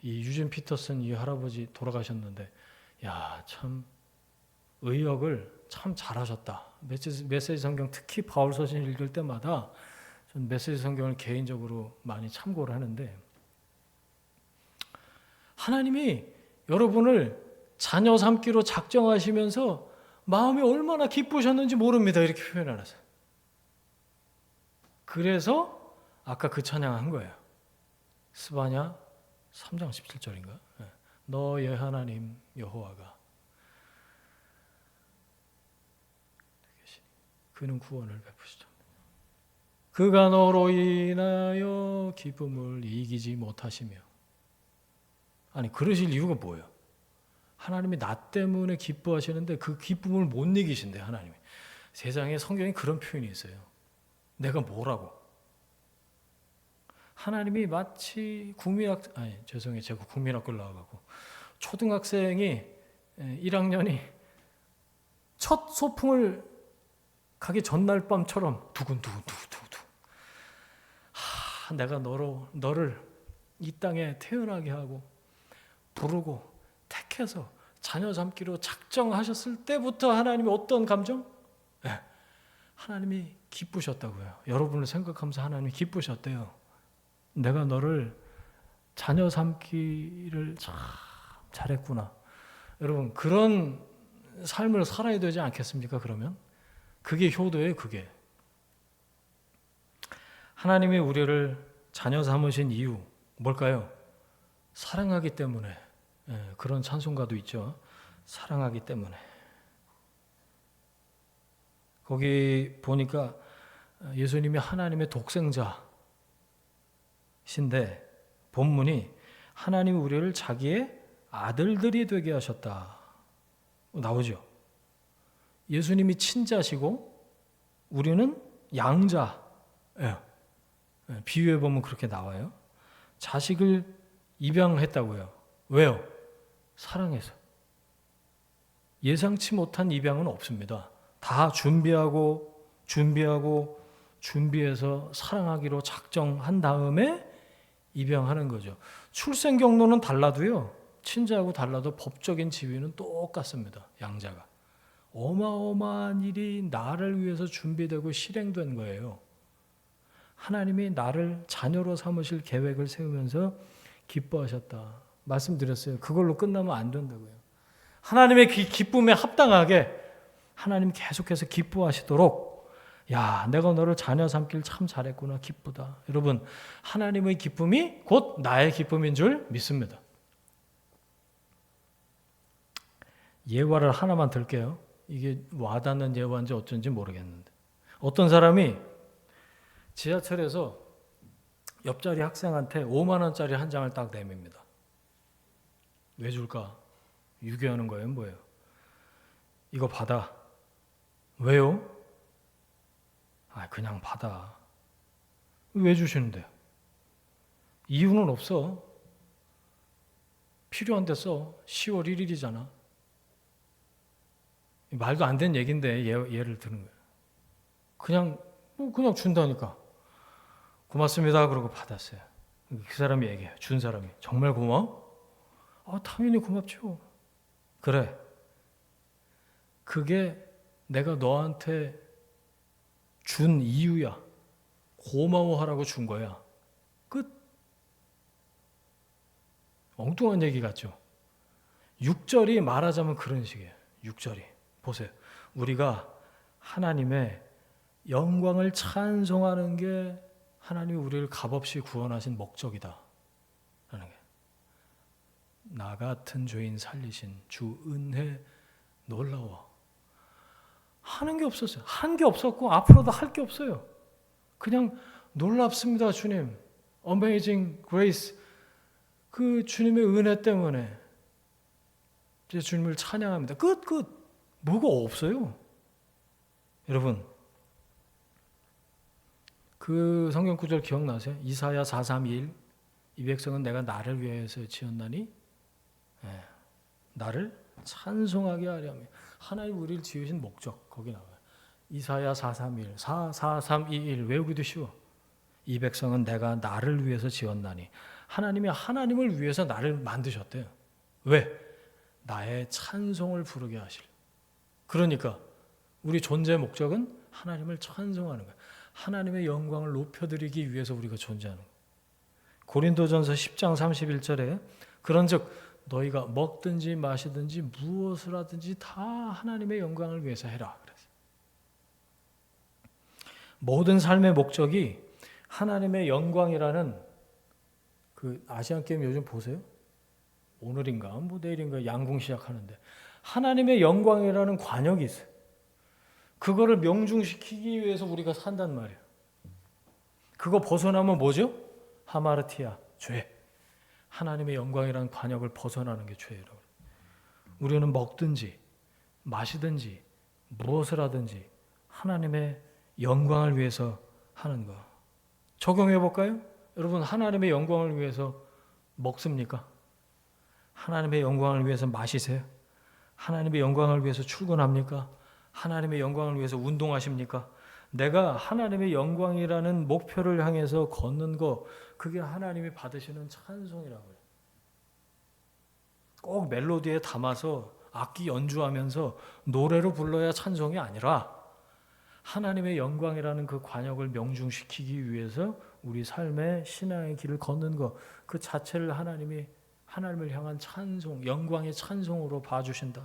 이 유진 피터슨 이 할아버지 돌아가셨는데 야, 참 의역을 참 잘하셨다. 메시지 성경 특히 바울 서신 읽을 때마다 전 메시지 성경을 개인적으로 많이 참고를 하는데 하나님이 여러분을 자녀 삼기로 작정하시면서 마음이 얼마나 기쁘셨는지 모릅니다. 이렇게 표현해놨어요. 그래서 아까 그 찬양한 거예요. 스바냐 3장 17절인가? 너의 하나님 여호와가 그는 구원을 베푸시죠. 그가 너로 인하여 기쁨을 이기지 못하시며 아니 그러실 이유가 뭐예요? 하나님이 나 때문에 기뻐하시는데 그 기쁨을 못 이기신대 하나님이. 세상에 성경에 그런 표현이 있어요. 내가 뭐라고? 하나님이 마치 제가 국민학교를 나와가고 초등학생이 1학년이 첫 소풍을 가기 전날 밤처럼 두근두근 내가 너를 이 땅에 태어나게 하고 부르고 택해서 자녀 삼기로 작정하셨을 때부터 하나님이 어떤 감정? 네. 하나님이 기쁘셨다고요. 여러분을 생각하면서 하나님이 기쁘셨대요. 내가 너를 자녀 삼기를 참 잘했구나. 여러분 그런 삶을 살아야 되지 않겠습니까? 그러면 그게 효도예요. 그게 하나님이 우리를 자녀 삼으신 이유 뭘까요? 사랑하기 때문에. 그런 찬송가도 있죠. 사랑하기 때문에. 거기 보니까 예수님이 하나님의 독생자신데 본문이 하나님이 우리를 자기의 아들들이 되게 하셨다 나오죠. 예수님이 친자시고 우리는 양자. 비유해 보면 그렇게 나와요. 자식을 입양했다고요. 왜요? 사랑해서. 예상치 못한 입양은 없습니다. 다 준비해서 사랑하기로 작정한 다음에 입양하는 거죠. 출생 경로는 달라도요. 친자하고 달라도 법적인 지위는 똑같습니다. 양자가. 어마어마한 일이 나를 위해서 준비되고 실행된 거예요. 하나님이 나를 자녀로 삼으실 계획을 세우면서 기뻐하셨다. 말씀드렸어요. 그걸로 끝나면 안 된다고요. 하나님의 기쁨에 합당하게 하나님 계속해서 기뻐하시도록 야, 내가 너를 자녀 삼길 참 잘했구나. 기쁘다. 여러분, 하나님의 기쁨이 곧 나의 기쁨인 줄 믿습니다. 예화를 하나만 들게요. 이게 와닿는 예화인지 어쩐지 모르겠는데 어떤 사람이 지하철에서 옆자리 학생한테 5만 원짜리 한 장을 딱 내밉니다. 왜 줄까? 유괴하는 거예요? 뭐예요? 이거 받아. 왜요? 그냥 받아. 왜 주시는데요? 이유는 없어. 필요한데 써. 10월 1일이잖아. 말도 안 되는 얘기인데 예를 드는 거예요. 그냥 준다니까. 고맙습니다. 그러고 받았어요. 그 사람이 얘기해요. 준 사람이. 정말 고마워? 당연히 고맙죠. 그래. 그게 내가 너한테 준 이유야. 고마워하라고 준 거야. 끝. 엉뚱한 얘기 같죠. 6절이 말하자면 그런 식이에요. 6절이. 보세요. 우리가 하나님의 영광을 찬송하는 게 하나님이 우리를 값없이 구원하신 목적이다. 라는 게. 나 같은 죄인 살리신 주 은혜 놀라워. 하는 게 없었어요. 한 게 없었고 앞으로도 할 게 없어요. 그냥 놀랍습니다, 주님. Amazing grace. 그 주님의 은혜 때문에 이제 주님을 찬양합니다. 끝. 뭐가 없어요. 여러분, 그 성경 구절 기억나세요? 이사야 4:3-1 이 백성은 내가 나를 위하여서 지었나니 나를 찬송하게 하려 하며. 하나님 우리를 지으신 목적 거기 나와요. 이사야 4:3-1 4:3-2-1 외우기도 쉬워. 이 백성은 내가 나를 위해서 지었나니. 하나님이 하나님을 위해서 나를 만드셨대요. 왜? 나의 찬송을 부르게 하실. 그러니까 우리 존재의 목적은 하나님을 찬송하는 거예요. 하나님의 영광을 높여드리기 위해서 우리가 존재하는 거예요. 고린도전서 10장 31절에 그런즉 너희가 먹든지 마시든지 무엇을 하든지 다 하나님의 영광을 위해서 해라. 그랬어요. 모든 삶의 목적이 하나님의 영광이라는 그 아시안 게임 요즘 보세요. 오늘인가 내일인가 양궁 시작하는데 하나님의 영광이라는 관역이 있어요. 그거를 명중시키기 위해서 우리가 산단 말이에요. 그거 벗어나면 뭐죠? 하마르티아, 죄. 하나님의 영광이라는 관역을 벗어나는 게 죄예요. 우리는 먹든지 마시든지 무엇을 하든지 하나님의 영광을 위해서 하는 거. 적용해 볼까요? 여러분, 하나님의 영광을 위해서 먹습니까? 하나님의 영광을 위해서 마시세요? 하나님의 영광을 위해서 출근합니까? 하나님의 영광을 위해서 운동하십니까? 내가 하나님의 영광이라는 목표를 향해서 걷는 거, 그게 하나님이 받으시는 찬송이라고요. 꼭 멜로디에 담아서 악기 연주하면서 노래로 불러야 찬송이 아니라 하나님의 영광이라는 그 관역을 명중시키기 위해서 우리 삶의 신앙의 길을 걷는 것, 그 자체를 하나님을 향한 찬송, 영광의 찬송으로 봐주신다.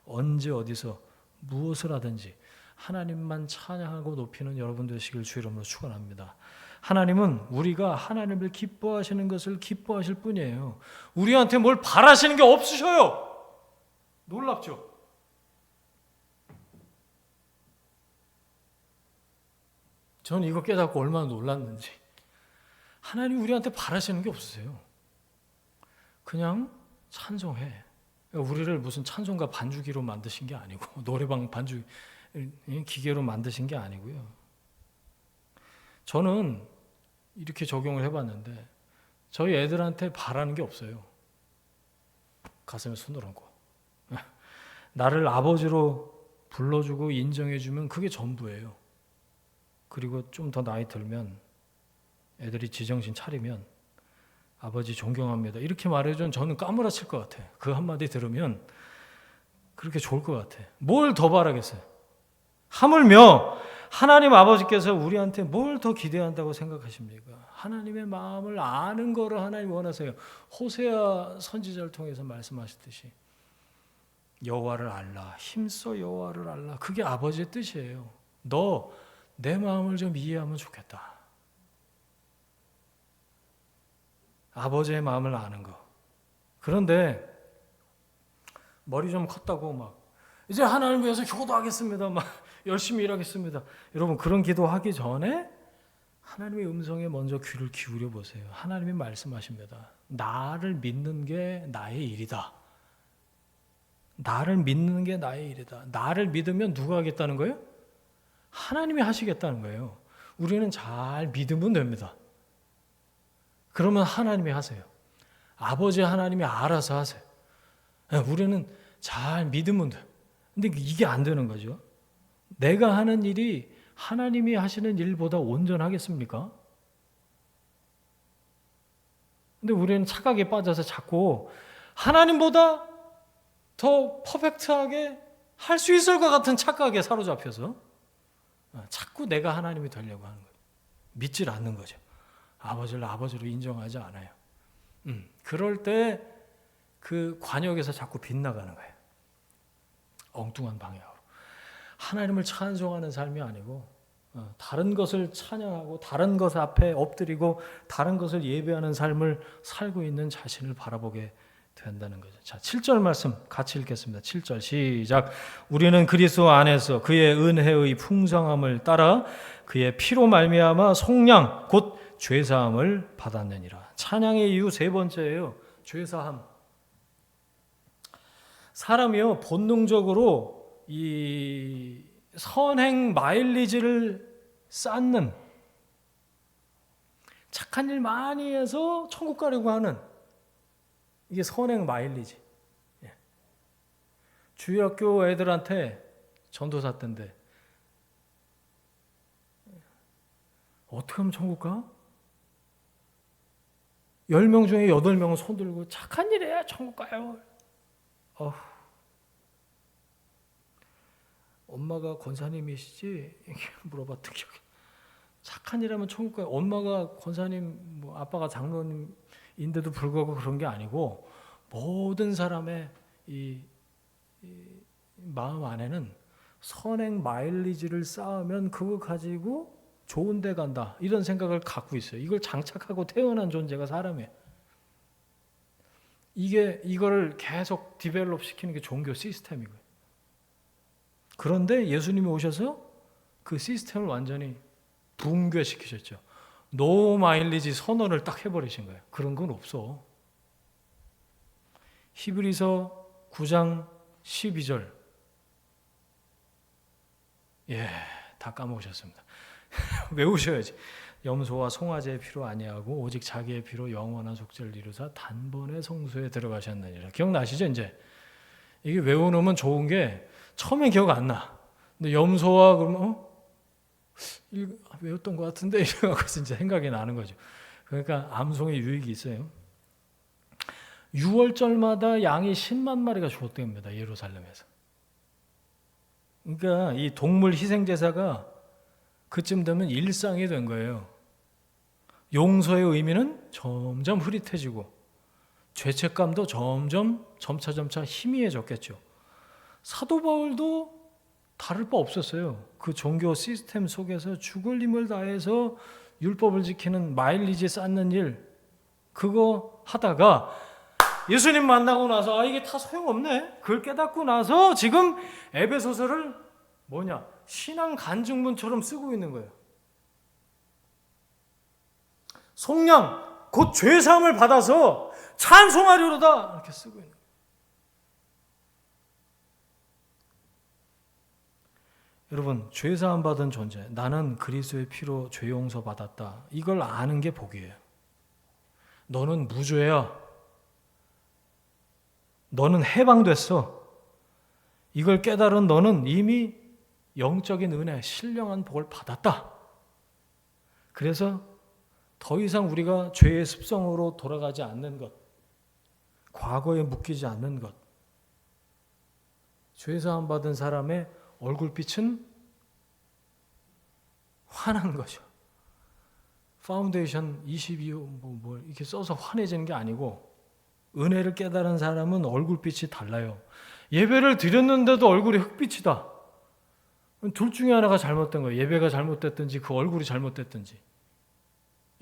언제 어디서 무엇을 하든지 하나님만 찬양하고 높이는 여러분 되시길 주 이름으로 축원합니다. 하나님은 우리가 하나님을 기뻐하시는 것을 기뻐하실 뿐이에요. 우리한테 뭘 바라시는 게 없으셔요. 놀랍죠? 저는 이거 깨닫고 얼마나 놀랐는지. 하나님 우리한테 바라시는 게 없으세요. 그냥 찬송해. 우리를 무슨 찬송가 반주기로 만드신 게 아니고 노래방 반주 기계로 만드신 게 아니고요. 저는 이렇게 적용을 해봤는데 저희 애들한테 바라는 게 없어요. 가슴에 손을 얹고 나를 아버지로 불러주고 인정해주면 그게 전부예요. 그리고 좀 더 나이 들면 애들이 지정신 차리면 아버지 존경합니다 이렇게 말해주면 저는 까무라칠 것 같아. 그 한마디 들으면 그렇게 좋을 것 같아. 뭘 더 바라겠어요. 하물며 하나님 아버지께서 우리한테 뭘 더 기대한다고 생각하십니까? 하나님의 마음을 아는 거를 하나님 원하세요. 호세아 선지자를 통해서 말씀하셨듯이 여호와를 알라, 힘써 여호와를 알라. 그게 아버지의 뜻이에요. 너 내 마음을 좀 이해하면 좋겠다. 아버지의 마음을 아는 거. 그런데 머리 좀 컸다고 막 이제 하나님 위해서 효도하겠습니다. 막 열심히 일하겠습니다. 여러분 그런 기도하기 전에 하나님의 음성에 먼저 귀를 기울여 보세요. 하나님이 말씀하십니다. 나를 믿는 게 나의 일이다. 나를 믿는 게 나의 일이다. 나를 믿으면 누가 하겠다는 거예요? 하나님이 하시겠다는 거예요. 우리는 잘 믿으면 됩니다. 그러면 하나님이 하세요. 아버지 하나님이 알아서 하세요. 우리는 잘 믿으면 돼요. 근데 이게 안 되는 거죠. 내가 하는 일이 하나님이 하시는 일보다 온전하겠습니까? 근데 우리는 착각에 빠져서 자꾸 하나님보다 더 퍼펙트하게 할 수 있을 것 같은 착각에 사로잡혀서 자꾸 내가 하나님이 되려고 하는 거예요. 믿질 않는 거죠. 아버지를 아버지로 인정하지 않아요. 그럴 때 그 관역에서 자꾸 빗나가는 거예요. 엉뚱한 방향으로. 하나님을 찬송하는 삶이 아니고 다른 것을 찬양하고 다른 것 앞에 엎드리고 다른 것을 예배하는 삶을 살고 있는 자신을 바라보게 된다는 거죠. 자, 7절 말씀 같이 읽겠습니다. 7절 시작. 우리는 그리스도 안에서 그의 은혜의 풍성함을 따라 그의 피로 말미암아 속량 곧 죄사함을 받았느니라. 찬양의 이유 세 번째예요. 죄사함. 사람이요 본능적으로 이 선행 마일리지를 쌓는 착한 일 많이 해서 천국 가려고 하는 이게 선행 마일리지. 주일학교 애들한테 전도사 때인데 어떻게 하면 천국 가? 10명 중에 8명은 손 들고 착한 일 해야 천국 가요. 엄마가 권사님이시지? 이렇게 물어봤던 기억이. 착한 일 하면 천국 가요. 엄마가 권사님, 아빠가 장로님인데도 불구하고 그런 게 아니고 모든 사람의 이 마음 안에는 선행 마일리지를 쌓으면 그거 가지고 좋은 데 간다. 이런 생각을 갖고 있어요. 이걸 장착하고 태어난 존재가 사람이에요. 이거를 계속 디벨롭 시키는 게 종교 시스템이고요. 그런데 예수님이 오셔서 그 시스템을 완전히 붕괴시키셨죠. 노 마일리지 선언을 딱 해버리신 거예요. 그런 건 없어. 히브리서 9장 12절. 다 까먹으셨습니다. 외우셔야지. 염소와 송아지의 피로 아니하고 오직 자기의 피로 영원한 속죄를 이루사 단번에 성소에 들어가셨느니라. 기억나시죠? 이제 이게 외워놓으면 좋은 게 처음엔 기억 안 나. 근데 염소와 그러면 외웠던 것 같은데 이래갖고 진짜 생각이 나는 거죠. 그러니까 암송의 유익이 있어요. 6월절마다 양이 10만 마리가 죽었답니다. 예루살렘에서. 그러니까 이 동물 희생 제사가 그쯤 되면 일상이 된 거예요. 용서의 의미는 점점 흐릿해지고 죄책감도 점차 희미해졌겠죠. 사도 바울도 다를 바 없었어요. 그 종교 시스템 속에서 죽을 힘을 다해서 율법을 지키는 마일리지 쌓는 일, 그거 하다가 예수님 만나고 나서 이게 다 소용없네, 그걸 깨닫고 나서 지금 에베소서를 신앙 간증문처럼 쓰고 있는 거예요. 속량 곧 죄사함을 받아서 찬송하리로다 이렇게 쓰고 있는 거예요. 여러분, 죄사함 받은 존재, 나는 그리스도의 피로 죄 용서 받았다, 이걸 아는 게 복이에요. 너는 무죄야, 너는 해방됐어, 이걸 깨달은 너는 이미 영적인 은혜, 신령한 복을 받았다. 그래서 더 이상 우리가 죄의 습성으로 돌아가지 않는 것, 과거에 묶이지 않는 것, 죄사함 받은 사람의 얼굴빛은 환한 거죠. 파운데이션 22호 이렇게 써서 환해지는 게 아니고, 은혜를 깨달은 사람은 얼굴빛이 달라요. 예배를 드렸는데도 얼굴이 흑빛이다. 둘 중에 하나가 잘못된 거예요. 예배가 잘못됐든지 그 얼굴이 잘못됐든지.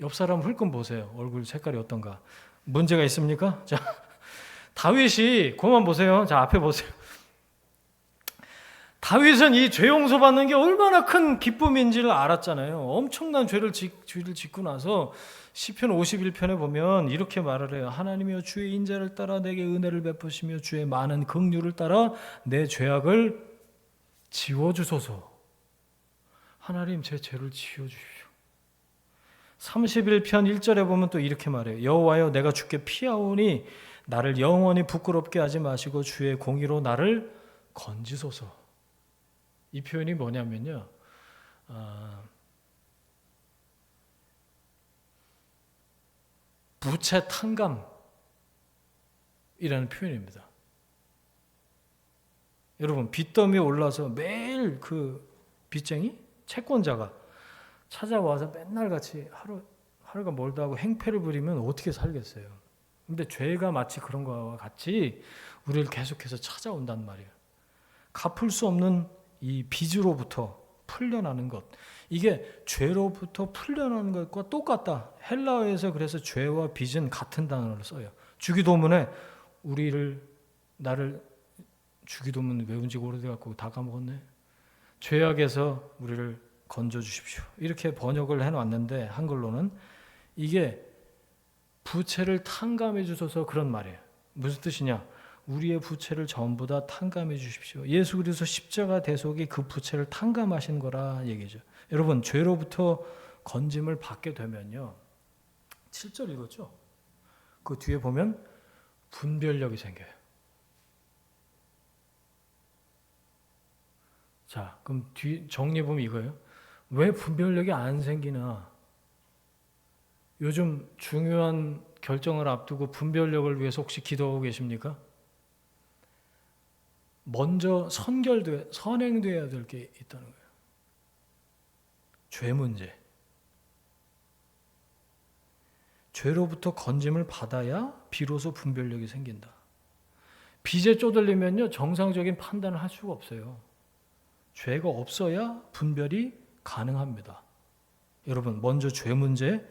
옆 사람 흘끔 보세요. 얼굴 색깔이 어떤가. 문제가 있습니까? 자, 다윗이 그만 보세요. 자, 앞에 보세요. 다윗은 이 죄 용서받는 게 얼마나 큰 기쁨인지를 알았잖아요. 엄청난 죄를 짓고 나서 시편 51편에 보면 이렇게 말을 해요. 하나님이여, 주의 인자를 따라 내게 은혜를 베푸시며 주의 많은 긍휼을 따라 내 죄악을 지워주소서. 하나님, 제 죄를 지워주십시오. 31편 1절에 보면 또 이렇게 말해요. 여호와여, 내가 주께 피하오니 나를 영원히 부끄럽게 하지 마시고 주의 공의로 나를 건지소서. 이 표현이 뭐냐면요, 부채 탕감이라는 표현입니다. 여러분, 빚더미에 올라서 매일 그 빚쟁이, 채권자가 찾아와서 맨날 같이 하루가 멀다 하고 행패를 부리면 어떻게 살겠어요? 근데 죄가 마치 그런 거와 같이 우리를 계속해서 찾아온단 말이에요. 갚을 수 없는 이 빚으로부터 풀려나는 것, 이게 죄로부터 풀려나는 것과 똑같다. 헬라어에서 그래서 죄와 빚은 같은 단어를 써요. 주기도문에 나를 주기도문 외운 지 오래돼갖고 다 까먹었네. 죄악에서 우리를 건져주십시오, 이렇게 번역을 해놨는데 한글로는 이게 부채를 탕감해 주셔서 그런 말이에요. 무슨 뜻이냐? 우리의 부채를 전부 다 탕감해 주십시오. 예수 그리스도 십자가 대속이 그 부채를 탕감하신 거라 얘기죠. 여러분, 죄로부터 건짐을 받게 되면요, 7절 읽었죠? 그 뒤에 보면 분별력이 생겨요. 자, 그럼 뒤 정리해 보면 이거예요. 왜 분별력이 안 생기나? 요즘 중요한 결정을 앞두고 분별력을 위해서 혹시 기도하고 계십니까? 먼저 선행돼야 될 게 있다는 거예요. 죄 문제. 죄로부터 건짐을 받아야 비로소 분별력이 생긴다. 빚에 쪼들리면요, 정상적인 판단을 할 수가 없어요. 죄가 없어야 분별이 가능합니다. 여러분, 먼저 죄 문제,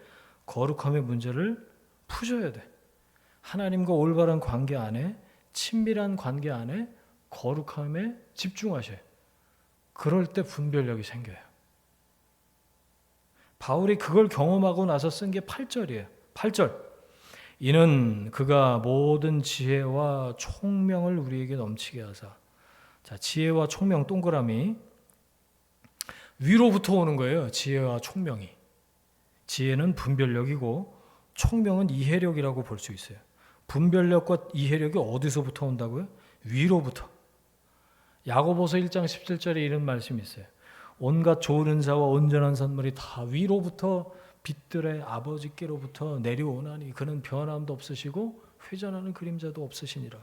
거룩함의 문제를 푸셔야 돼. 하나님과 올바른 관계 안에, 친밀한 관계 안에 거룩함에 집중하셔요. 그럴 때 분별력이 생겨요. 바울이 그걸 경험하고 나서 쓴 게 8절이에요. 8절. 이는 그가 모든 지혜와 총명을 우리에게 넘치게 하사. 자, 지혜와 총명 동그라미. 위로부터 오는 거예요. 지혜와 총명이. 지혜는 분별력이고 총명은 이해력이라고 볼 수 있어요. 분별력과 이해력이 어디서부터 온다고요? 위로부터. 야고보서 1장 17절에 이런 말씀이 있어요. 온갖 좋은 은사와 온전한 선물이 다 위로부터 빛들의 아버지께로부터 내려오나니 그는 변함도 없으시고 회전하는 그림자도 없으시니라.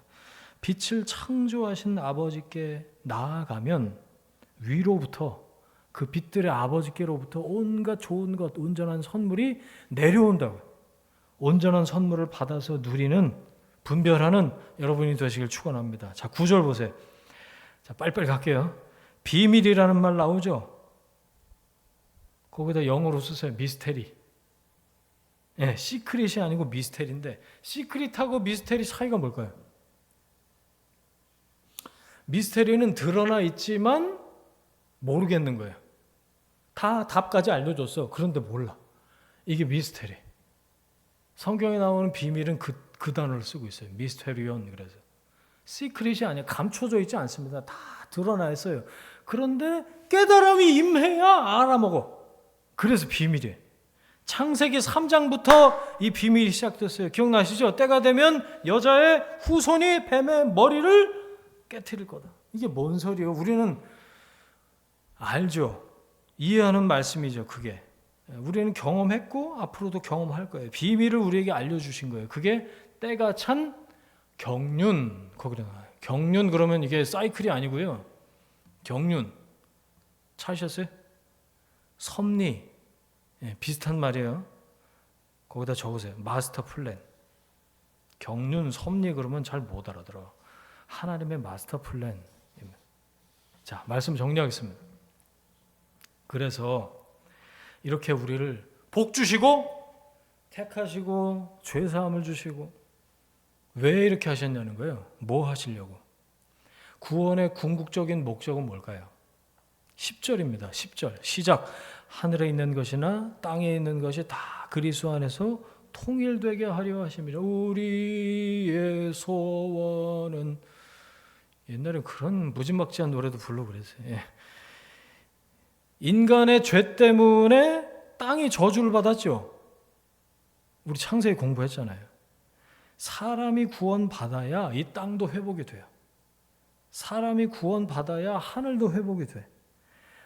빛을 창조하신 아버지께 나아가면 위로부터 그 빛들의 아버지께로부터 온갖 좋은 것, 온전한 선물이 내려온다고요. 온전한 선물을 받아서 누리는, 분별하는 여러분이 되시길 축원합니다. 자, 9절 보세요. 자, 빨리빨리 갈게요. 비밀이라는 말 나오죠? 거기다 영어로 쓰세요. 미스테리. 예, 시크릿이 아니고 미스테리인데, 시크릿하고 미스테리 차이가 뭘까요? 미스테리는 드러나 있지만 모르겠는 거예요. 다 답까지 알려줬어. 그런데 몰라. 이게 미스테리. 성경에 나오는 비밀은 그 단어를 쓰고 있어요. 미스테리온. 그래서 시크릿이 아니야. 감춰져 있지 않습니다. 다 드러나 있어요. 그런데 깨달음이 임해야 알아먹어. 그래서 비밀이에요. 창세기 3장부터 이 비밀이 시작됐어요. 기억나시죠? 때가 되면 여자의 후손이 뱀의 머리를 깨트릴 거다. 이게 뭔 소리예요? 우리는 알죠. 이해하는 말씀이죠. 그게 우리는 경험했고 앞으로도 경험할 거예요. 비밀을 우리에게 알려주신 거예요. 그게 때가 찬 경륜. 거기로 나와요. 경륜 그러면 이게 사이클이 아니고요. 경륜 찾으셨어요? 섭리. 예, 비슷한 말이에요. 거기다 적으세요. 마스터 플랜. 경륜, 섭리 그러면 잘 못 알아들어. 하나님의 마스터 플랜. 자, 말씀 정리하겠습니다. 그래서 이렇게 우리를 복 주시고 택하시고 죄 사함을 주시고 왜 이렇게 하셨냐는 거예요. 뭐 하시려고? 구원의 궁극적인 목적은 뭘까요? 10절입니다. 10절 시작. 하늘에 있는 것이나 땅에 있는 것이 다 그리스도 안에서 통일되게 하려 하심이라. 우리의 소원은, 옛날에 그런 무지막지한 노래도 불러 그랬어요. 예. 인간의 죄 때문에 땅이 저주를 받았죠. 우리 창세기 공부했잖아요. 사람이 구원받아야 이 땅도 회복이 돼요. 사람이 구원받아야 하늘도 회복이 돼.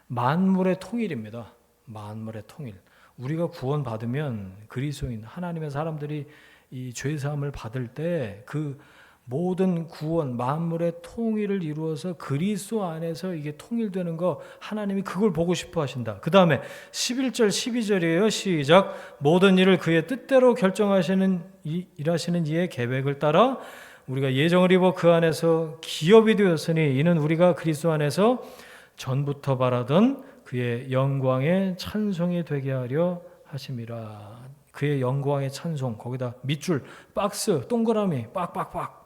만물의 통일입니다. 만물의 통일. 우리가 구원받으면 그리스도인 하나님의 사람들이 이 죄사함을 받을 때 그 모든 구원, 만물의 통일을 이루어서 그리스도 안에서 이게 통일되는 거 하나님이 그걸 보고 싶어 하신다. 그 다음에 11절 12절이에요. 시작. 모든 일을 그의 뜻대로 결정하시는 일하시는 이의 계획을 따라 우리가 예정을 입어 그 안에서 기업이 되었으니 이는 우리가 그리스도 안에서 전부터 바라던 그의 영광의 찬송이 되게 하려 하심이라. 그의 영광의 찬송. 거기다 밑줄, 박스, 동그라미, 빡빡빡.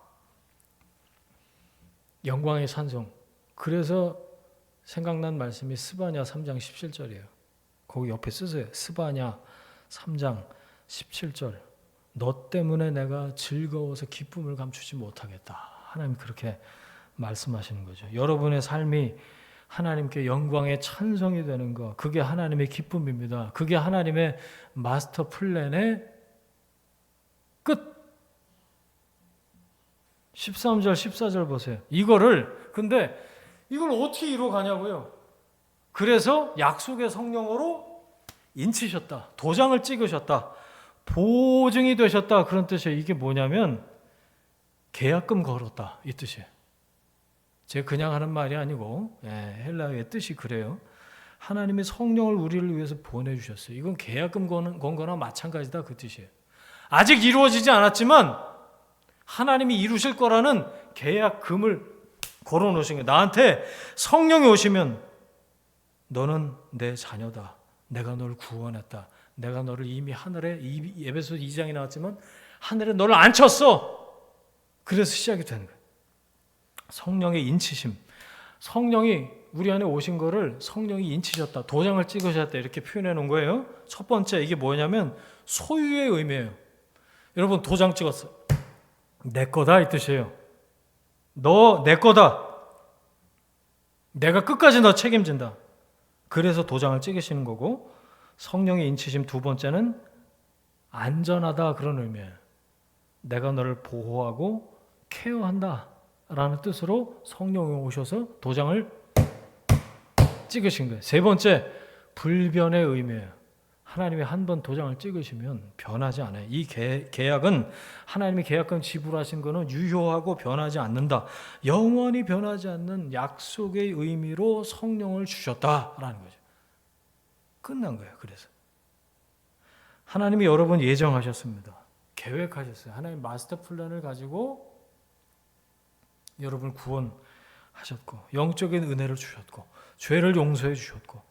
영광의 찬송. 그래서 생각난 말씀이 스바냐 3장 17절이에요. 거기 옆에 쓰세요. 스바냐 3장 17절. 너 때문에 내가 즐거워서 기쁨을 감추지 못하겠다. 하나님 그렇게 말씀하시는 거죠. 여러분의 삶이 하나님께 영광의 찬송이 되는 것, 그게 하나님의 기쁨입니다. 그게 하나님의 마스터 플랜의 끝. 13절, 14절 보세요. 근데 이걸 어떻게 이루어가냐고요. 그래서 약속의 성령으로 인치셨다. 도장을 찍으셨다. 보증이 되셨다. 그런 뜻이에요. 이게 뭐냐면 계약금 걸었다. 이 뜻이에요. 제가 그냥 하는 말이 아니고 헬라어의 뜻이 그래요. 하나님의 성령을 우리를 위해서 보내주셨어요. 이건 계약금 건 거나 마찬가지다. 그 뜻이에요. 아직 이루어지지 않았지만 하나님이 이루실 거라는 계약금을 걸어놓으신 거예요. 나한테 성령이 오시면 너는 내 자녀다. 내가 너를 구원했다. 내가 너를 이미 하늘에, 에베소 2장이 나왔지만 하늘에 너를 앉혔어. 그래서 시작이 되는 거예요. 성령의 인치심. 성령이 우리 안에 오신 거를 성령이 인치셨다. 도장을 찍으셨다. 이렇게 표현해 놓은 거예요. 첫 번째 이게 뭐냐면 소유의 의미예요. 여러분 도장 찍었어. 내 거다 이 뜻이에요. 너 내 거다. 내가 끝까지 너 책임진다. 그래서 도장을 찍으시는 거고, 성령의 인치심 두 번째는 안전하다 그런 의미예요. 내가 너를 보호하고 케어한다 라는 뜻으로 성령이 오셔서 도장을 찍으신 거예요. 세 번째, 불변의 의미예요. 하나님이 한 번 도장을 찍으시면 변하지 않아요. 이 계약은 하나님이 계약금 지불하신 거는 유효하고 변하지 않는다. 영원히 변하지 않는 약속의 의미로 성령을 주셨다라는 거죠. 끝난 거예요. 그래서 하나님이 여러분 예정하셨습니다. 계획하셨어요. 하나님 마스터 플랜을 가지고 여러분을 구원하셨고 영적인 은혜를 주셨고 죄를 용서해 주셨고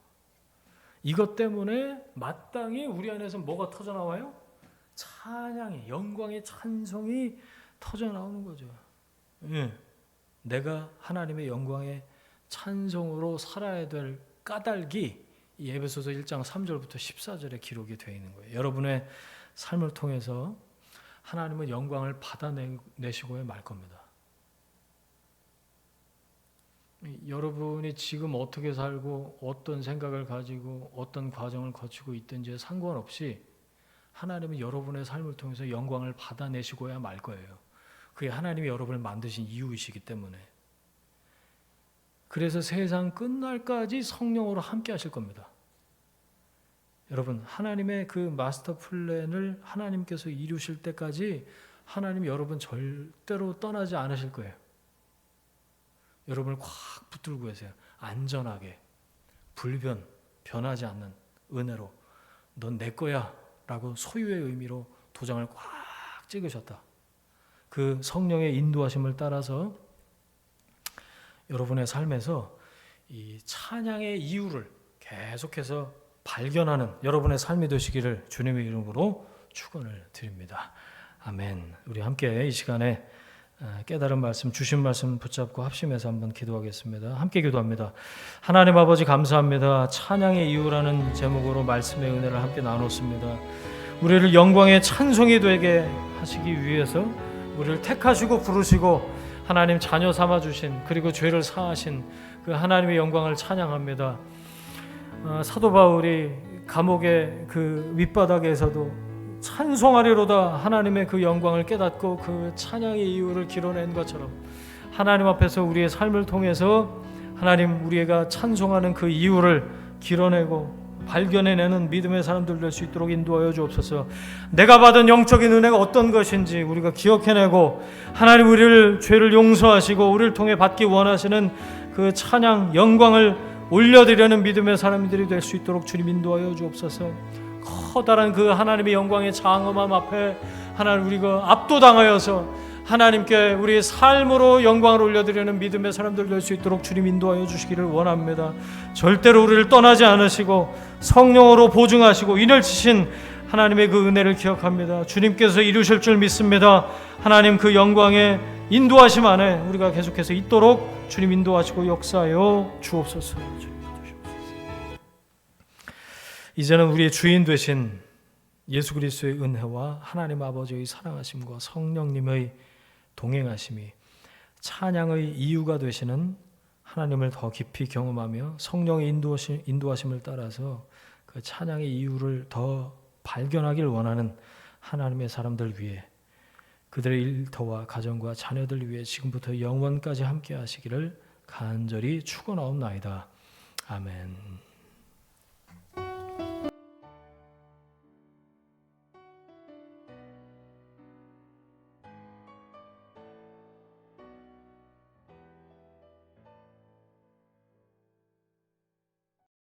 이것 때문에 마땅히 우리 안에서 뭐가 터져나와요? 찬양이, 영광의 찬송이 터져나오는 거죠. 예. 내가 하나님의 영광의 찬송으로 살아야 될 까닭이 이 에베소서 1장 3절부터 14절에 기록이 되어 있는 거예요. 여러분의 삶을 통해서 하나님은 영광을 받아내시고야 말 겁니다. 여러분이 지금 어떻게 살고 어떤 생각을 가지고 어떤 과정을 거치고 있든지에 상관없이 하나님은 여러분의 삶을 통해서 영광을 받아내시고야 말 거예요. 그게 하나님이 여러분을 만드신 이유이시기 때문에. 그래서 세상 끝날까지 성령으로 함께 하실 겁니다. 여러분, 하나님의 그 마스터 플랜을 하나님께서 이루실 때까지 하나님 여러분 절대로 떠나지 않으실 거예요. 여러분을 꽉 붙들고 계세요. 안전하게, 불변, 변하지 않는 은혜로 넌 내 거야 라고 소유의 의미로 도장을 꽉 찍으셨다. 그 성령의 인도하심을 따라서 여러분의 삶에서 이 찬양의 이유를 계속해서 발견하는 여러분의 삶이 되시기를 주님의 이름으로 축원을 드립니다. 아멘. 우리 함께 이 시간에 깨달은 말씀, 주신 말씀 붙잡고 합심해서 한번 기도하겠습니다. 함께 기도합니다. 하나님 아버지 감사합니다. 찬양의 이유라는 제목으로 말씀의 은혜를 함께 나눴습니다. 우리를 영광의 찬송이 되게 하시기 위해서 우리를 택하시고 부르시고 하나님 자녀 삼아주신 그리고 죄를 사하신 그 하나님의 영광을 찬양합니다. 사도 바울이 감옥의 그 밑바닥에서도 찬송하리로다 하나님의 그 영광을 깨닫고 그 찬양의 이유를 길어낸 것처럼 하나님 앞에서 우리의 삶을 통해서 하나님 우리가 찬송하는 그 이유를 길어내고 발견해내는 믿음의 사람들 될 수 있도록 인도하여 주옵소서. 내가 받은 영적인 은혜가 어떤 것인지 우리가 기억해내고 하나님 우리를 죄를 용서하시고 우리를 통해 받기 원하시는 그 찬양 영광을 올려드리는 믿음의 사람들이 될 수 있도록 주님 인도하여 주옵소서. 커다란 그 하나님의 영광의 장엄함 앞에 하나님 우리가 압도당하여서 하나님께 우리의 삶으로 영광을 올려드리는 믿음의 사람들 될 수 있도록 주님 인도하여 주시기를 원합니다. 절대로 우리를 떠나지 않으시고 성령으로 보증하시고 인을 치신 하나님의 그 은혜를 기억합니다. 주님께서 이루실 줄 믿습니다. 하나님 그 영광의 인도하심 안에 우리가 계속해서 있도록 주님 인도하시고 역사하여 주옵소서. 이제는 우리의 주인 되신 예수 그리스도의 은혜와 하나님 아버지의 사랑하심과 성령님의 동행하심이 찬양의 이유가 되시는 하나님을 더 깊이 경험하며 성령의 인도하심을 따라서 그 찬양의 이유를 더 발견하길 원하는 하나님의 사람들 위해 그들의 일터와 가정과 자녀들 위해 지금부터 영원까지 함께 하시기를 간절히 축원하옵나이다. 아멘.